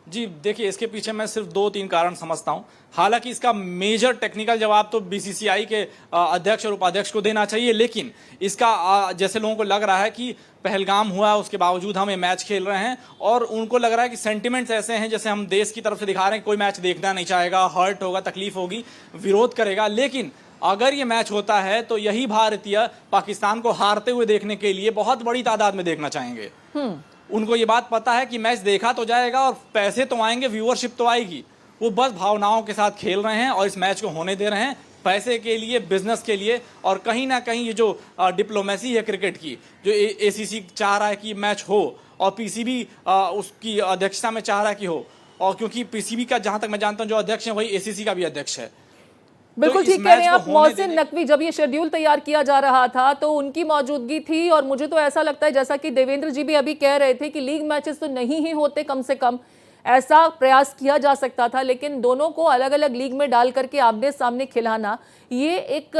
जी देखिए, इसके पीछे मैं सिर्फ 2-3 कारण समझता हूं। हालांकि इसका मेजर टेक्निकल जवाब तो बीसीसीआई के अध्यक्ष और उपाध्यक्ष को देना चाहिए, लेकिन इसका जैसे लोगों को लग रहा है कि पहलगाम हुआ उसके बावजूद हम ये मैच खेल रहे हैं और उनको लग रहा है कि सेंटिमेंट्स ऐसे हैं जैसे हम देश की तरफ से दिखा रहे हैं, कोई मैच देखना नहीं चाहेगा, हर्ट होगा, तकलीफ होगी, विरोध करेगा। लेकिन अगर ये मैच होता है तो यही भारतीय पाकिस्तान को हारते हुए देखने के लिए बहुत बड़ी तादाद में देखना चाहेंगे। उनको ये बात पता है कि मैच देखा तो जाएगा और पैसे तो आएंगे, व्यूअरशिप तो आएगी। वो बस भावनाओं के साथ खेल रहे हैं और इस मैच को होने दे रहे हैं, पैसे के लिए, बिजनेस के लिए। और कहीं ना कहीं ये जो डिप्लोमेसी है क्रिकेट की, जो एसीसी चाह रहा है कि मैच हो और पीसीबी उसकी अध्यक्षता में चाह रहा है कि हो, और क्योंकि पीसीबी का जहां तक मैं जानता हूं जो अध्यक्ष है वही एसीसी का भी अध्यक्ष है। बिल्कुल ठीक कह रहे हैं आप। मोहसिन नकवी, जब ये शेड्यूल तैयार किया जा रहा था तो उनकी मौजूदगी थी और मुझे तो ऐसा लगता है, जैसा कि देवेंद्र जी भी अभी कह रहे थे, कि लीग मैचेस तो नहीं ही होते, कम से कम ऐसा प्रयास किया जा सकता था, लेकिन दोनों को अलग अलग लीग में डाल करके आमने सामने खिलाना ये एक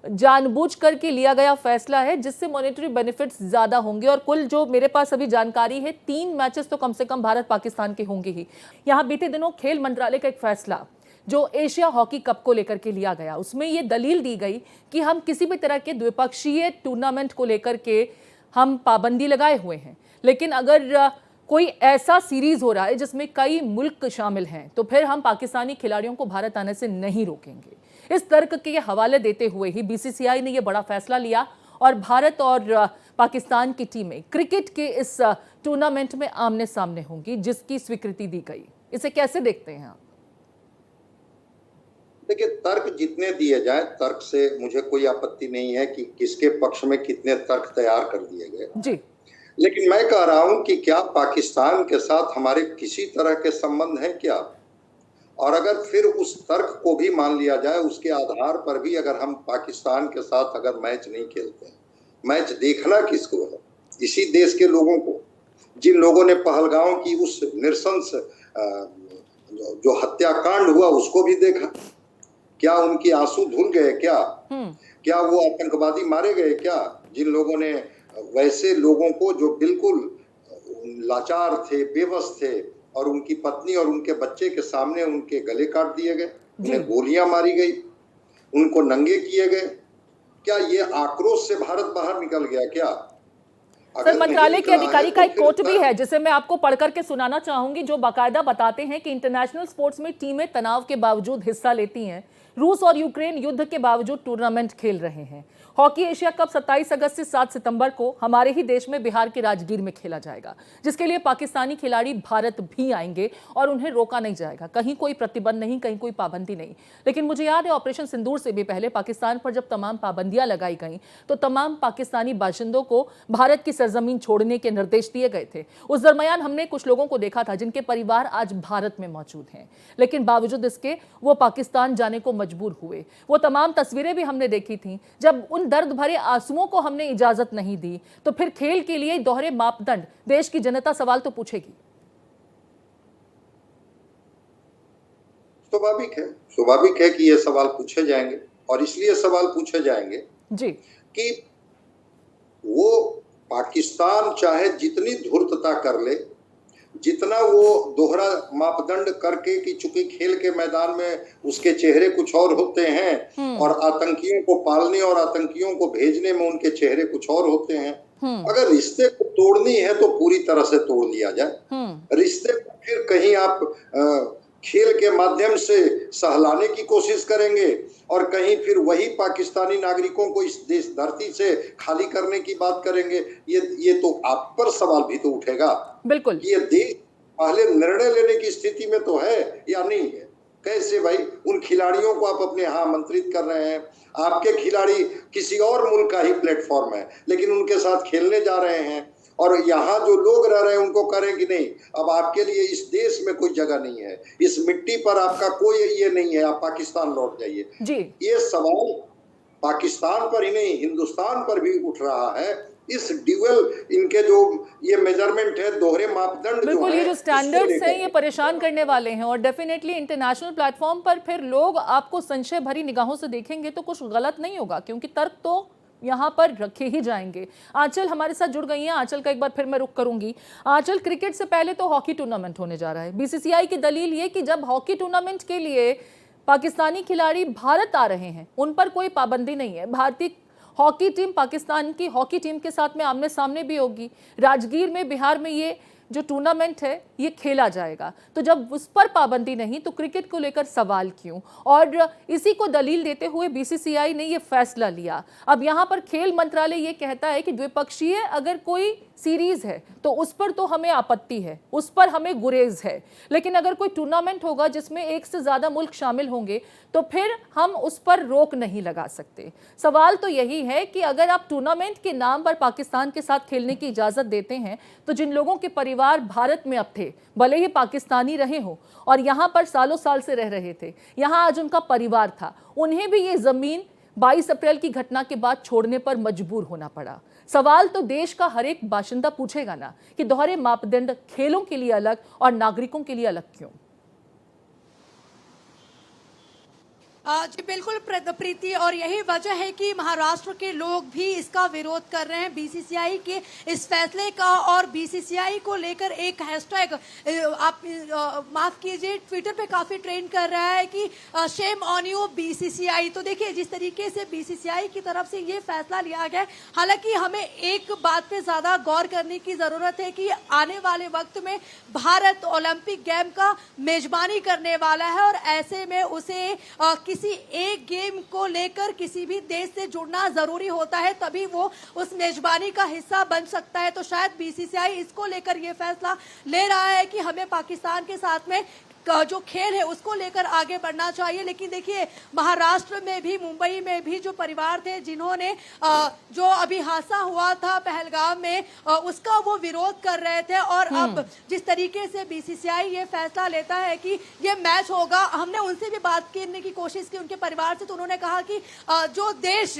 जानबूझ करके लिया गया फैसला है जिससे मॉनेटरी बेनिफिट्स ज्यादा होंगे। और कुल जो मेरे पास अभी जानकारी है 3 मैचेस तो कम से कम भारत पाकिस्तान के होंगे ही। यहाँ बीते दिनों खेल मंत्रालय का एक फैसला जो एशिया हॉकी कप को लेकर के लिया गया, उसमें ये दलील दी गई कि हम किसी भी तरह के द्विपक्षीय टूर्नामेंट को लेकर के हम पाबंदी लगाए हुए हैं, लेकिन अगर कोई ऐसा सीरीज हो रहा है जिसमें कई मुल्क शामिल हैं तो फिर हम पाकिस्तानी खिलाड़ियों को भारत आने से नहीं रोकेंगे। इस तर्क के हवाले देते हुए ही बीसीसीआई ने यह बड़ा फैसला लिया और भारत और पाकिस्तान की टीमें क्रिकेट के इस टूर्नामेंट में आमने सामने होंगी, जिसकी स्वीकृति दी गई। इसे कैसे देखते हैं आप? देखिए, तर्क जितने दिए जाए, तर्क से मुझे कोई आपत्ति नहीं है कि किसके पक्ष में कितने तर्क तैयार कर दिए गए जी, लेकिन मैं कह रहा हूं कि क्या पाकिस्तान के साथ हमारे किसी तरह के संबंध हैं क्या? और अगर फिर उस तर्क को भी मान लिया जाए, उसके आधार पर भी अगर हम पाकिस्तान के साथ अगर मैच नहीं खेलते हैं, मैच देखना किसको है? इसी देश के लोगों को, जिन लोगों ने पहलगांव की उस नृशंस जो हत्याकांड हुआ उसको भी देखा। क्या उनकी आंसू धुल गए क्या? क्या वो आतंकवादी मारे गए क्या? जिन लोगों ने, वैसे लोगों को जो बिल्कुल लाचार थे, बेबस थे, और उनकी पत्नी और उनके बच्चे के सामने उनके गले काट दिए गए, उन्हें गोलियां मारी गई, उनको नंगे किए गए। क्या ये आक्रोश से भारत बाहर निकल गया क्या? सर, मंत्रालय के अधिकारी का एक कोट भी है जिसे मैं आपको पढ़ करके सुनाना चाहूंगी, जो बाकायदा बताते हैं कि इंटरनेशनल स्पोर्ट्स में टीमें तनाव के बावजूद हिस्सा लेती हैं। रूस और यूक्रेन युद्ध के बावजूद टूर्नामेंट खेल रहे हैं। हॉकी एशिया कप 27 अगस्त से 7 सितंबर को हमारे ही देश में बिहार के राजगीर में खेला जाएगा, जिसके लिए पाकिस्तानी खिलाड़ी भारत भी आएंगे और उन्हें रोका नहीं जाएगा। कहीं कोई प्रतिबंध नहीं, कहीं कोई पाबंदी नहीं। लेकिन मुझे याद है ऑपरेशन सिंदूर से भी पहले पाकिस्तान पर जब तमाम पाबंदियां लगाई गई तो तमाम पाकिस्तानी बाशिंदों को भारत की सरजमीन छोड़ने के निर्देश दिए गए थे। उस दरमियान हमने कुछ लोगों को देखा था जिनके परिवार आज भारत में मौजूद हैं, लेकिन बावजूद इसके वो पाकिस्तान जाने को मजबूर हुए। वो तमाम तस्वीरें भी हमने देखी थी। जब उन दर्द भरे आंसुओं को हमने इजाजत नहीं दी तो फिर खेल के लिए दोहरे मापदंड, देश की जनता सवाल तो पूछेगी। स्वाभाविक है कि ये सवाल पूछे जाएंगे, और इसलिए सवाल पूछे जाएंगे जी कि वो पाकिस्तान चाहे जितनी धूर्तता कर ले, जितना वो दोहरा मापदंड करके कि चूंकि खेल के मैदान में उसके चेहरे कुछ और होते हैं और आतंकियों को पालने और आतंकियों को भेजने में उनके चेहरे कुछ और होते हैं। अगर रिश्ते को तोड़नी है तो पूरी तरह से तोड़ लिया जाए। रिश्ते को फिर कहीं आप खेल के माध्यम से सहलाने की कोशिश करेंगे और कहीं फिर वही पाकिस्तानी नागरिकों को इस देश धरती से खाली करने की बात करेंगे। ये तो आप पर सवाल भी तो उठेगा। बिल्कुल, ये देश पहले निर्णय लेने की स्थिति में तो है या नहीं है? कैसे भाई उन खिलाड़ियों को आप अपने यहाँ आमंत्रित कर रहे हैं? आपके खिलाड़ी किसी और मुल्क का ही प्लेटफॉर्म है, लेकिन उनके साथ खेलने जा रहे हैं, और यहाँ जो लोग रह रहे हैं उनको करें कि नहीं, अब आपके लिए इस देश में कोई जगह नहीं है, इस मिट्टी पर आपका कोई ये नहीं है, आप पाकिस्तान लौट जाइए जी। ये सवाल पाकिस्तान पर ही नहीं, हिंदुस्तान पर भी उठ रहा है। इस ड्यूअल इनके जो ये मेजरमेंट है, दोहरे मापदंड बिल्कुल, ये जो स्टैंडर्ड्स हैं ये परेशान करने वाले हैं, और डेफिनेटली इंटरनेशनल प्लेटफॉर्म पर फिर लोग आपको संशय भरी निगाहों से देखेंगे तो कुछ गलत नहीं होगा, क्योंकि तर्क तो यहाँ पर रखे ही जाएंगे। आंचल हमारे साथ जुड़ गई हैं। आंचल का एक बार फिर मैं रुख करूंगी। आंचल, क्रिकेट से पहले तो हॉकी टूर्नामेंट होने जा रहा है। बीसीसीआई की दलील ये कि जब हॉकी टूर्नामेंट के लिए पाकिस्तानी खिलाड़ी भारत आ रहे हैं उन पर कोई पाबंदी नहीं है। भारतीय हॉकी टीम पाकिस्तान की हॉकी टीम के साथ में आमने सामने भी होगी। राजगीर में, बिहार में ये जो टूर्नामेंट है ये खेला जाएगा, तो जब उस पर पाबंदी नहीं तो क्रिकेट को लेकर सवाल क्यों? और इसी को दलील देते हुए बीसीसीआई ने ये फैसला लिया। अब यहाँ पर खेल मंत्रालय ये कहता है कि द्विपक्षीय अगर कोई सीरीज है तो उस पर तो हमें आपत्ति है, उस पर हमें गुरेज है, लेकिन अगर कोई टूर्नामेंट होगा जिसमें एक से ज्यादा मुल्क शामिल होंगे तो फिर हम उस पर रोक नहीं लगा सकते। सवाल तो यही है कि अगर आप टूर्नामेंट के नाम पर पाकिस्तान के साथ खेलने की इजाजत देते हैं तो जिन लोगों के परिवार भारत में अब थे, भले ही पाकिस्तानी रहे हो और यहाँ पर सालों साल से रह रहे थे, यहाँ आज उनका परिवार था, उन्हें भी ये जमीन 22 अप्रैल की घटना के बाद छोड़ने पर मजबूर होना पड़ा। सवाल तो देश का हर एक बाशिंदा पूछेगा ना कि दोहरे मापदंड खेलों के लिए अलग और नागरिकों के लिए अलग क्यों? जी बिल्कुल प्रीति, और यही वजह है कि महाराष्ट्र के लोग भी इसका विरोध कर रहे हैं, बीसीसीआई के इस फैसले का। और बीसीसीआई को लेकर एक हैशटैग आप माफ कीजिए ट्विटर पे काफी ट्रेंड कर रहा है कि शेम ऑन यू बीसीसीआई। तो देखिए जिस तरीके से बीसीसीआई की तरफ से ये फैसला लिया गया, हालांकि हमें एक बात पे ज्यादा गौर करने की जरूरत है कि आने वाले वक्त में भारत ओलंपिक गेम का मेजबानी करने वाला है, और ऐसे में उसे किसी एक गेम को लेकर किसी भी देश से जुड़ना जरूरी होता है, तभी वो उस मेजबानी का हिस्सा बन सकता है। तो शायद बीसीसीआई इसको लेकर ये फैसला ले रहा है कि हमें पाकिस्तान के साथ में जो खेल है उसको लेकर आगे बढ़ना चाहिए। लेकिन देखिए महाराष्ट्र में भी, मुंबई में भी जो परिवार थे जिन्होंने जो अभी हादसा हुआ था पहलगाम में उसका वो विरोध कर रहे थे, और अब जिस तरीके से बीसीसीआई ये फैसला लेता है कि ये मैच होगा, हमने उनसे भी बात करने की कोशिश की उनके परिवार से, तो उन्होंने कहा कि जो देश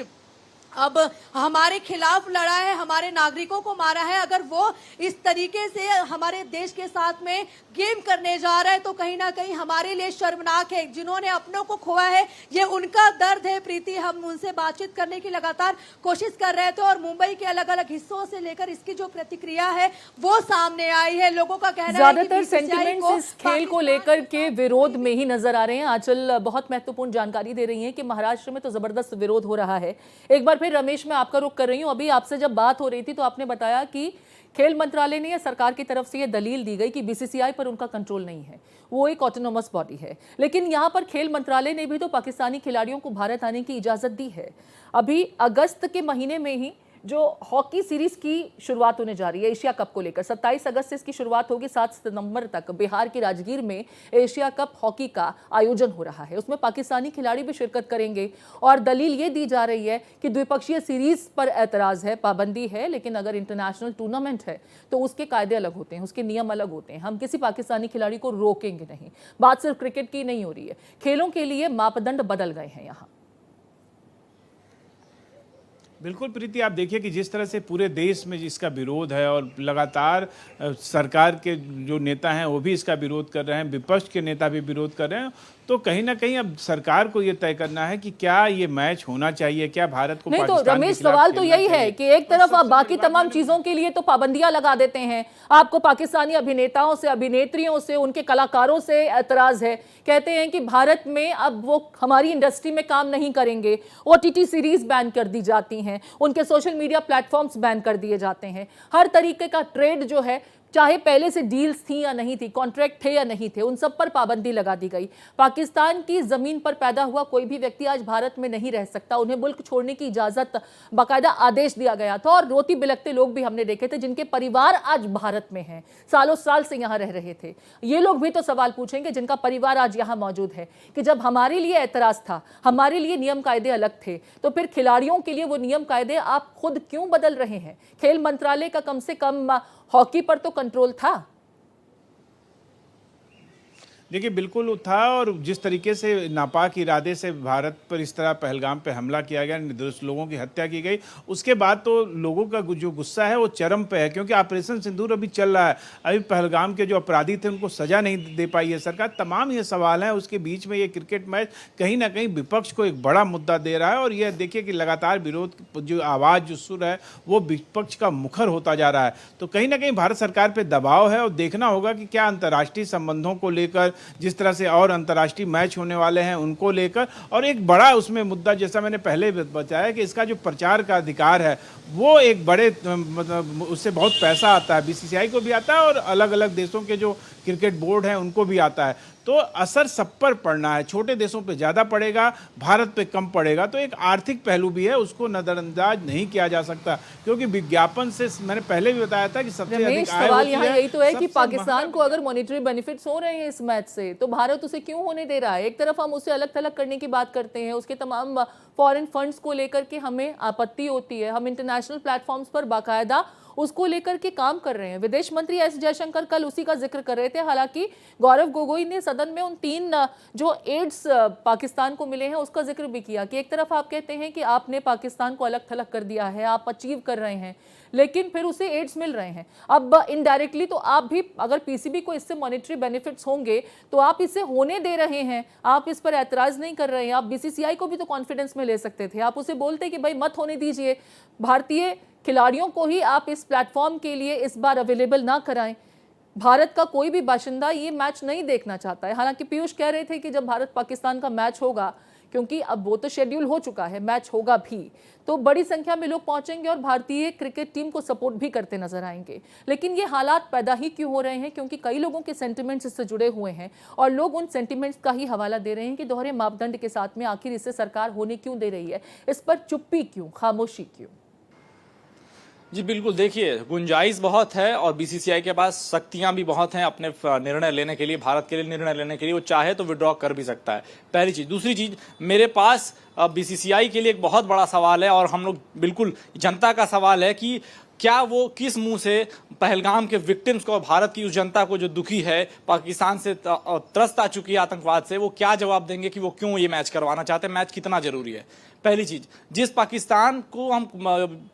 अब हमारे खिलाफ लड़ा है, हमारे नागरिकों को मारा है, अगर वो इस तरीके से हमारे देश के साथ में गेम करने जा रहा है तो कहीं ना कहीं हमारे लिए शर्मनाक है। जिन्होंने अपनों को खोया है ये उनका दर्द है। प्रीति, हम उनसे बातचीत करने की लगातार कोशिश कर रहे थे और मुंबई के अलग अलग हिस्सों से लेकर इसकी जो प्रतिक्रिया है वो सामने आई है। लोगों का कहना है ज्यादातर कि सेंटिमेंट्स इस खेल को लेकर के विरोध में ही नजर आ रहे हैं। आंचल बहुत महत्वपूर्ण जानकारी दे रही हैं कि महाराष्ट्र में तो जबरदस्त विरोध हो रहा है। एक बार फिर रमेश, मैं आपका रुख कर रही हूं। अभी आपसे जब बात हो रही थी तो आपने बताया कि खेल मंत्रालय ने या सरकार की तरफ से यह दलील दी गई कि बीसीसीआई पर उनका कंट्रोल नहीं है, वो एक ऑटोनोमस बॉडी है। लेकिन यहां पर खेल मंत्रालय ने भी तो पाकिस्तानी खिलाड़ियों को भारत आने की इजाजत दी है। अभी अगस्त के महीने में ही जो हॉकी सीरीज की शुरुआत होने जा रही है एशिया कप को लेकर, 27 अगस्त से इसकी शुरुआत होगी, 7 सितंबर तक बिहार के राजगीर में एशिया कप हॉकी का आयोजन हो रहा है। उसमें पाकिस्तानी खिलाड़ी भी शिरकत करेंगे और दलील ये दी जा रही है कि द्विपक्षीय सीरीज पर ऐतराज है, पाबंदी है, लेकिन अगर इंटरनेशनल टूर्नामेंट है तो उसके कायदे अलग होते हैं, उसके नियम अलग होते हैं। हम किसी पाकिस्तानी खिलाड़ी को रोकेंगे नहीं। बात सिर्फ क्रिकेट की नहीं हो रही है, खेलों के लिए मापदंड बदल गए हैं यहाँ। बिल्कुल प्रीति, आप देखिए कि जिस तरह से पूरे देश में इसका विरोध है और लगातार सरकार के जो नेता हैं वो भी इसका विरोध कर रहे हैं, विपक्ष के नेता भी विरोध कर रहे हैं, तो कहीं ना कहीं अब सरकार को ये तय करना है कि क्या ये मैच होना चाहिए, क्या भारत को नहीं। तो पाकिस्तान रमेश, के खिलाफ सवाल तो खेलना यही है चाहिए। कि एक तरफ आप बाकी तमाम चीजों के लिए तो पाबंदियां लगा देते हैं, आपको पाकिस्तानी अभिनेताओं से, अभिनेत्रियों से, उनके कलाकारों से ऐतराज है, कहते हैं कि भारत में अब वो हमारी इंडस्ट्री में काम नहीं करेंगे, ओटीटी सीरीज बैन कर दी जाती हैं, उनके सोशल मीडिया प्लेटफॉर्म्स बैन कर दिए जाते हैं। हर तरीके का ट्रेड जो है, चाहे पहले से डील्स थी या नहीं थी, कॉन्ट्रैक्ट थे या नहीं थे, उन सब पर पाबंदी लगा दी गई। पाकिस्तान की जमीन पर पैदा हुआ कोई भी व्यक्ति आज भारत में नहीं रह सकता, उन्हें मुल्क छोड़ने की इजाजत, बाकायदा आदेश दिया गया था। और रोती बिलखते लोग भी हमने देखे थे जिनके परिवार आज भारत में हैं, सालों साल से यहाँ रह रहे थे। ये लोग भी तो सवाल पूछेंगे जिनका परिवार आज यहाँ मौजूद है कि जब हमारे लिए ऐतराज था, हमारे लिए नियम कायदे अलग थे, तो फिर खिलाड़ियों के लिए वो नियम कायदे आप खुद क्यों बदल रहे हैं? खेल मंत्रालय का कम से कम हॉकी पर तो कंट्रोल था। देखिए बिल्कुल था, और जिस तरीके से नापाक इरादे से भारत पर इस तरह पहलगाम पे हमला किया गया, निर्दोष लोगों की हत्या की गई, उसके बाद तो लोगों का जो गुस्सा है वो चरम पे है, क्योंकि ऑपरेशन सिंदूर अभी चल रहा है। अभी पहलगाम के जो अपराधी थे उनको सजा नहीं दे पाई है सरकार। तमाम ये सवाल हैं, उसके बीच में ये क्रिकेट मैच कहीं ना कहीं विपक्ष को एक बड़ा मुद्दा दे रहा है। और ये देखिए कि लगातार विरोध जो आवाज़, जो सुर है, वो विपक्ष का मुखर होता जा रहा है। तो कहीं ना कहीं भारत सरकार पर दबाव है और देखना होगा कि क्या अंतर्राष्ट्रीय संबंधों को लेकर, जिस तरह से और अंतर्राष्ट्रीय मैच होने वाले हैं उनको लेकर, और एक बड़ा उसमें मुद्दा, जैसा मैंने पहले बताया कि इसका जो प्रचार का अधिकार है वो एक बड़े, मतलब उससे बहुत पैसा आता है, बीसीसीआई को भी आता है और अलग अलग देशों के जो क्रिकेट बोर्ड हैं उनको भी आता है। तो असर सब पर पड़ना है, छोटे देशों पे ज़्यादा पड़ेगा, भारत पे कम पड़ेगा। तो एक आर्थिक पहलू भी है, उसको नज़रअंदाज नहीं किया जा सकता, क्योंकि विज्ञापन से मैंने पहले भी बताया था कि सबसे अधिक आय सवाल होती यहाँ यही तो है कि सबसे पाकिस्तान को अगर मॉनेटरी बेनिफिट्स हो रहे हैं इस मैच से, तो भारत उसे क्यों होने दे रहा है? एक तरफ हम उसे अलग थलग करने की बात करते हैं, उसके तमाम फॉरेन फंड्स को लेकर के हमें आपत्ति होती है, हम इंटरनेशनल प्लेटफॉर्म्स पर बाकायदा उसको लेकर के काम कर रहे हैं। विदेश मंत्री एस जयशंकर कल उसी का जिक्र कर रहे थे। हालांकि गौरव गोगोई ने सदन में उन 3 जो एड्स पाकिस्तान को मिले हैं उसका जिक्र भी किया कि एक तरफ आप कहते हैं कि आपने पाकिस्तान को अलग थलग कर दिया है, आप अचीव कर रहे हैं, लेकिन फिर उसे एड्स मिल रहे हैं। अब इनडायरेक्टली तो आप भी, अगर पीसीबी को इससे मॉनेटरी बेनिफिट्स होंगे तो आप इसे होने दे रहे हैं, आप इस पर ऐतराज नहीं कर रहे हैं। आप बीसीसीआई को भी तो कॉन्फिडेंस में ले सकते थे, आप उसे बोलते कि भाई मत होने दीजिए, भारतीय खिलाड़ियों को ही आप इस प्लेटफॉर्म के लिए इस बार अवेलेबल ना कराएं। भारत का कोई भी बाशिंदा ये मैच नहीं देखना चाहता है। हालांकि पीयूष कह रहे थे कि जब भारत पाकिस्तान का मैच होगा, क्योंकि अब वो तो शेड्यूल हो चुका है, मैच होगा भी, तो बड़ी संख्या में लोग पहुंचेंगे और भारतीय क्रिकेट टीम को सपोर्ट भी करते नजर आएंगे। लेकिन ये हालात पैदा ही क्यों हो रहे हैं? क्योंकि कई लोगों के सेंटिमेंट्स इससे जुड़े हुए हैं और लोग उन सेंटिमेंट्स का ही हवाला दे रहे हैं कि दोहरे मापदंड के साथ में आखिर इससे सरकार होने क्यों दे रही है, इस पर चुप्पी क्यों, खामोशी क्यों? जी बिल्कुल, देखिए गुंजाइश बहुत है और बीसीसीआई के पास शक्तियां भी बहुत हैं अपने निर्णय लेने के लिए, भारत के लिए निर्णय लेने के लिए। वो चाहे तो विड्रॉ कर भी सकता है, पहली चीज़। दूसरी चीज़, मेरे पास बीसीसीआई के लिए एक बहुत बड़ा सवाल है और हम लोग बिल्कुल जनता का सवाल है कि क्या वो किस मुंह से पहलगाम के विक्टिम्स को, भारत की उस जनता को जो दुखी है, पाकिस्तान से त्रस्त आ चुकी है आतंकवाद से, वो क्या जवाब देंगे कि वो क्यों ये मैच करवाना चाहते हैं, मैच कितना जरूरी है। पहली चीज, जिस पाकिस्तान को हम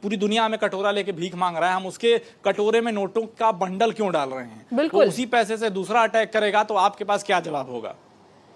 पूरी दुनिया में कटोरा लेके भीख मांग रहा है, हम उसके कटोरे में नोटों का बंडल क्यों डाल रहे हैं? बिल्कुल। तो उसी पैसे से दूसरा अटैक करेगा तो आपके पास क्या जवाब होगा?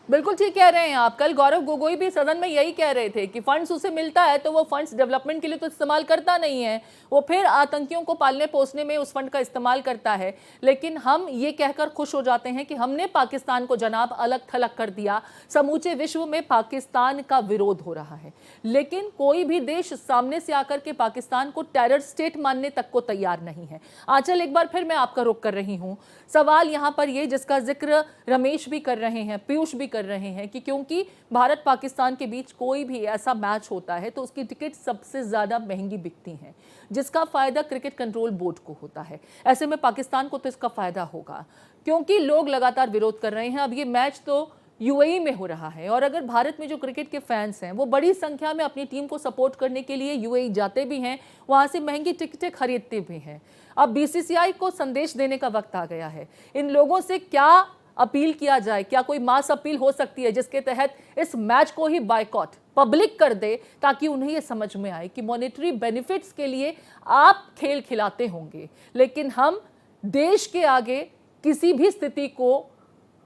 बिल्कुल ठीक कह रहे हैं आप। कल गौरव गोगोई भी सदन में यही कह रहे थे कि फंड्स उसे मिलता है तो वो फंड्स डेवलपमेंट के लिए तो इस्तेमाल करता नहीं है, वो फिर आतंकियों को पालने पोसने में उस फंड का इस्तेमाल करता है। लेकिन हम ये कहकर खुश हो जाते हैं कि हमने पाकिस्तान को जनाब अलग थलग कर दिया, समूचे विश्व में पाकिस्तान का विरोध हो रहा है। लेकिन कोई भी देश सामने से आकर के पाकिस्तान को टेरर स्टेट मानने तक को तैयार नहीं है। आंचल, एक बार फिर मैं आपका रुख कर रही हूँ। सवाल यहाँ पर ये, जिसका जिक्र रमेश भी कर रहे हैं, पीयूष भी कर रहे हैं, कि क्योंकि भारत पाकिस्तान के बीच कोई भी ऐसा मैच होता है तो उसकी टिकट सबसे ज्यादा महंगी बिकती हैं, जिसका फायदा क्रिकेट कंट्रोल बोर्ड को होता है। ऐसे में पाकिस्तान को तो इसका फायदा होगा, क्योंकि लोग लगातार विरोध कर रहे हैं। अब ये मैच तो यूएई में हो रहा है, और अगर भारत में जो क्रिकेट के फैंस हैं वो बड़ी संख्या में अपनी टीम को सपोर्ट करने के लिए यूएई जाते भी हैं, वहां से महंगी टिकटें खरीदते भी हैं। अब बीसीसीआई को संदेश देने का वक्त आ गया है। इन लोगों से क्या अपील किया जाए? क्या कोई मास अपील हो सकती है जिसके तहत इस मैच को ही बायकॉट पब्लिक कर दे, ताकि उन्हें यह समझ में आए कि मॉनेटरी बेनिफिट्स के लिए आप खेल खिलाते होंगे, लेकिन हम देश के आगे किसी भी स्थिति को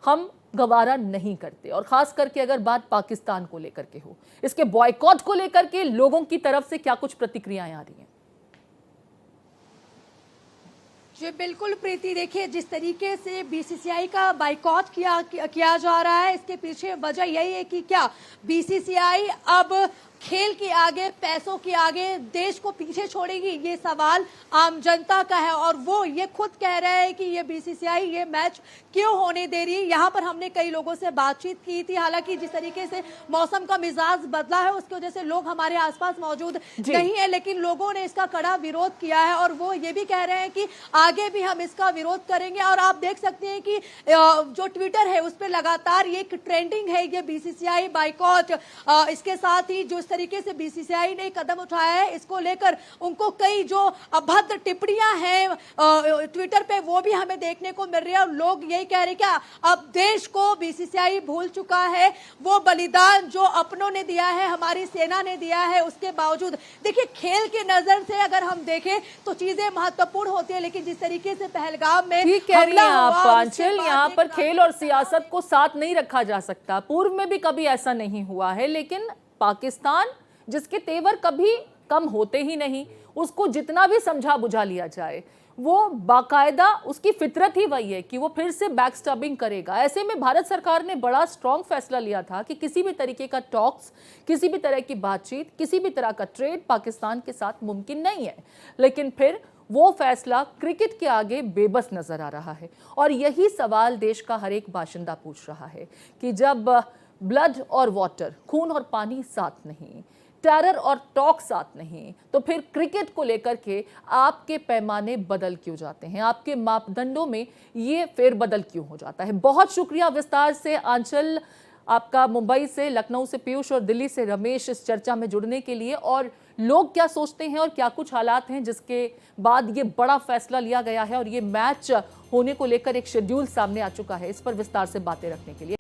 हम गवारा नहीं करते। और खास करके अगर बात पाकिस्तान को लेकर के हो, इसके बॉयकॉट को लेकर के लोगों की तरफ से क्या कुछ प्रतिक्रियाएं आ रही हैं? जी बिल्कुल प्रीति, देखिए जिस तरीके से बीसीसीआई का बाइकॉट किया जा रहा है, इसके पीछे वजह यही है कि क्या बीसीसीआई अब खेल के आगे, पैसों के आगे देश को पीछे छोड़ेगी? ये सवाल आम जनता का है, और वो ये खुद कह रहे हैं कि ये बीसीसीआई ये मैच क्यों होने दे रही है। यहाँ पर हमने कई लोगों से बातचीत की थी, हालांकि जिस तरीके से मौसम का मिजाज बदला है उसकी वजह से लोग हमारे आसपास मौजूद नहीं है, लेकिन लोगों ने इसका कड़ा विरोध किया है, और वो ये भी कह रहे हैं कि आगे भी हम इसका विरोध करेंगे। और आप देख सकते हैं कि जो ट्विटर है उस पर लगातार ये ट्रेंडिंग है, ये बीसीसीआई बाइकॉट। इसके साथ ही जो तरीके से बीसीसीआई ने कदम उठाया है, इसको लेकर उनको कई जो अभद्र टिप्पणियां हैं ट्विटर पे वो भी हमें देखने को मिल रही है। और लोग यही कह रहे हैं क्या अब देश को बीसीसीआई भूल चुका है? वो बलिदान जो अपनों ने दिया है, हमारी सेना ने दिया है, उसके बावजूद देखिए खेल की नजर से अगर हम देखें तो चीजें महत्वपूर्ण होती है, लेकिन जिस तरीके से पहलगाम में ठीक कह रही हैं आप आंचल, यहाँ पर खेल और सियासत को साथ नहीं रखा जा सकता। पूर्व में भी कभी ऐसा नहीं हुआ है, लेकिन पाकिस्तान जिसके तेवर कभी कम होते ही नहीं, उसको जितना भी समझा बुझा लिया जाए, वो बाकायदा उसकी फितरत ही वही है कि वो फिर से बैकस्टैबिंग करेगा। ऐसे में भारत सरकार ने बड़ा स्ट्रांग फैसला लिया था कि किसी भी तरीके का टॉक्स, किसी भी तरह की बातचीत, किसी भी तरह का ट्रेड पाकिस्तान के साथ मुमकिन नहीं है। लेकिन फिर वो फैसला क्रिकेट के आगे बेबस नजर आ रहा है, और यही सवाल देश का हर एक बाशिंदा पूछ रहा है कि जब ब्लड और वाटर, खून और पानी साथ नहीं, टेरर और टॉक साथ नहीं, तो फिर क्रिकेट को लेकर के आपके पैमाने बदल क्यों जाते हैं? आपके मापदंडों में ये फेरबदल क्यों हो जाता है? बहुत शुक्रिया विस्तार से आंचल आपका, मुंबई से, लखनऊ से पीयूष और दिल्ली से रमेश, इस चर्चा में जुड़ने के लिए। और लोग क्या सोचते हैं और क्या कुछ हालात हैं जिसके बाद ये बड़ा फैसला लिया गया है और ये मैच होने को लेकर एक शेड्यूल सामने आ चुका है, इस पर विस्तार से बातें रखने के लिए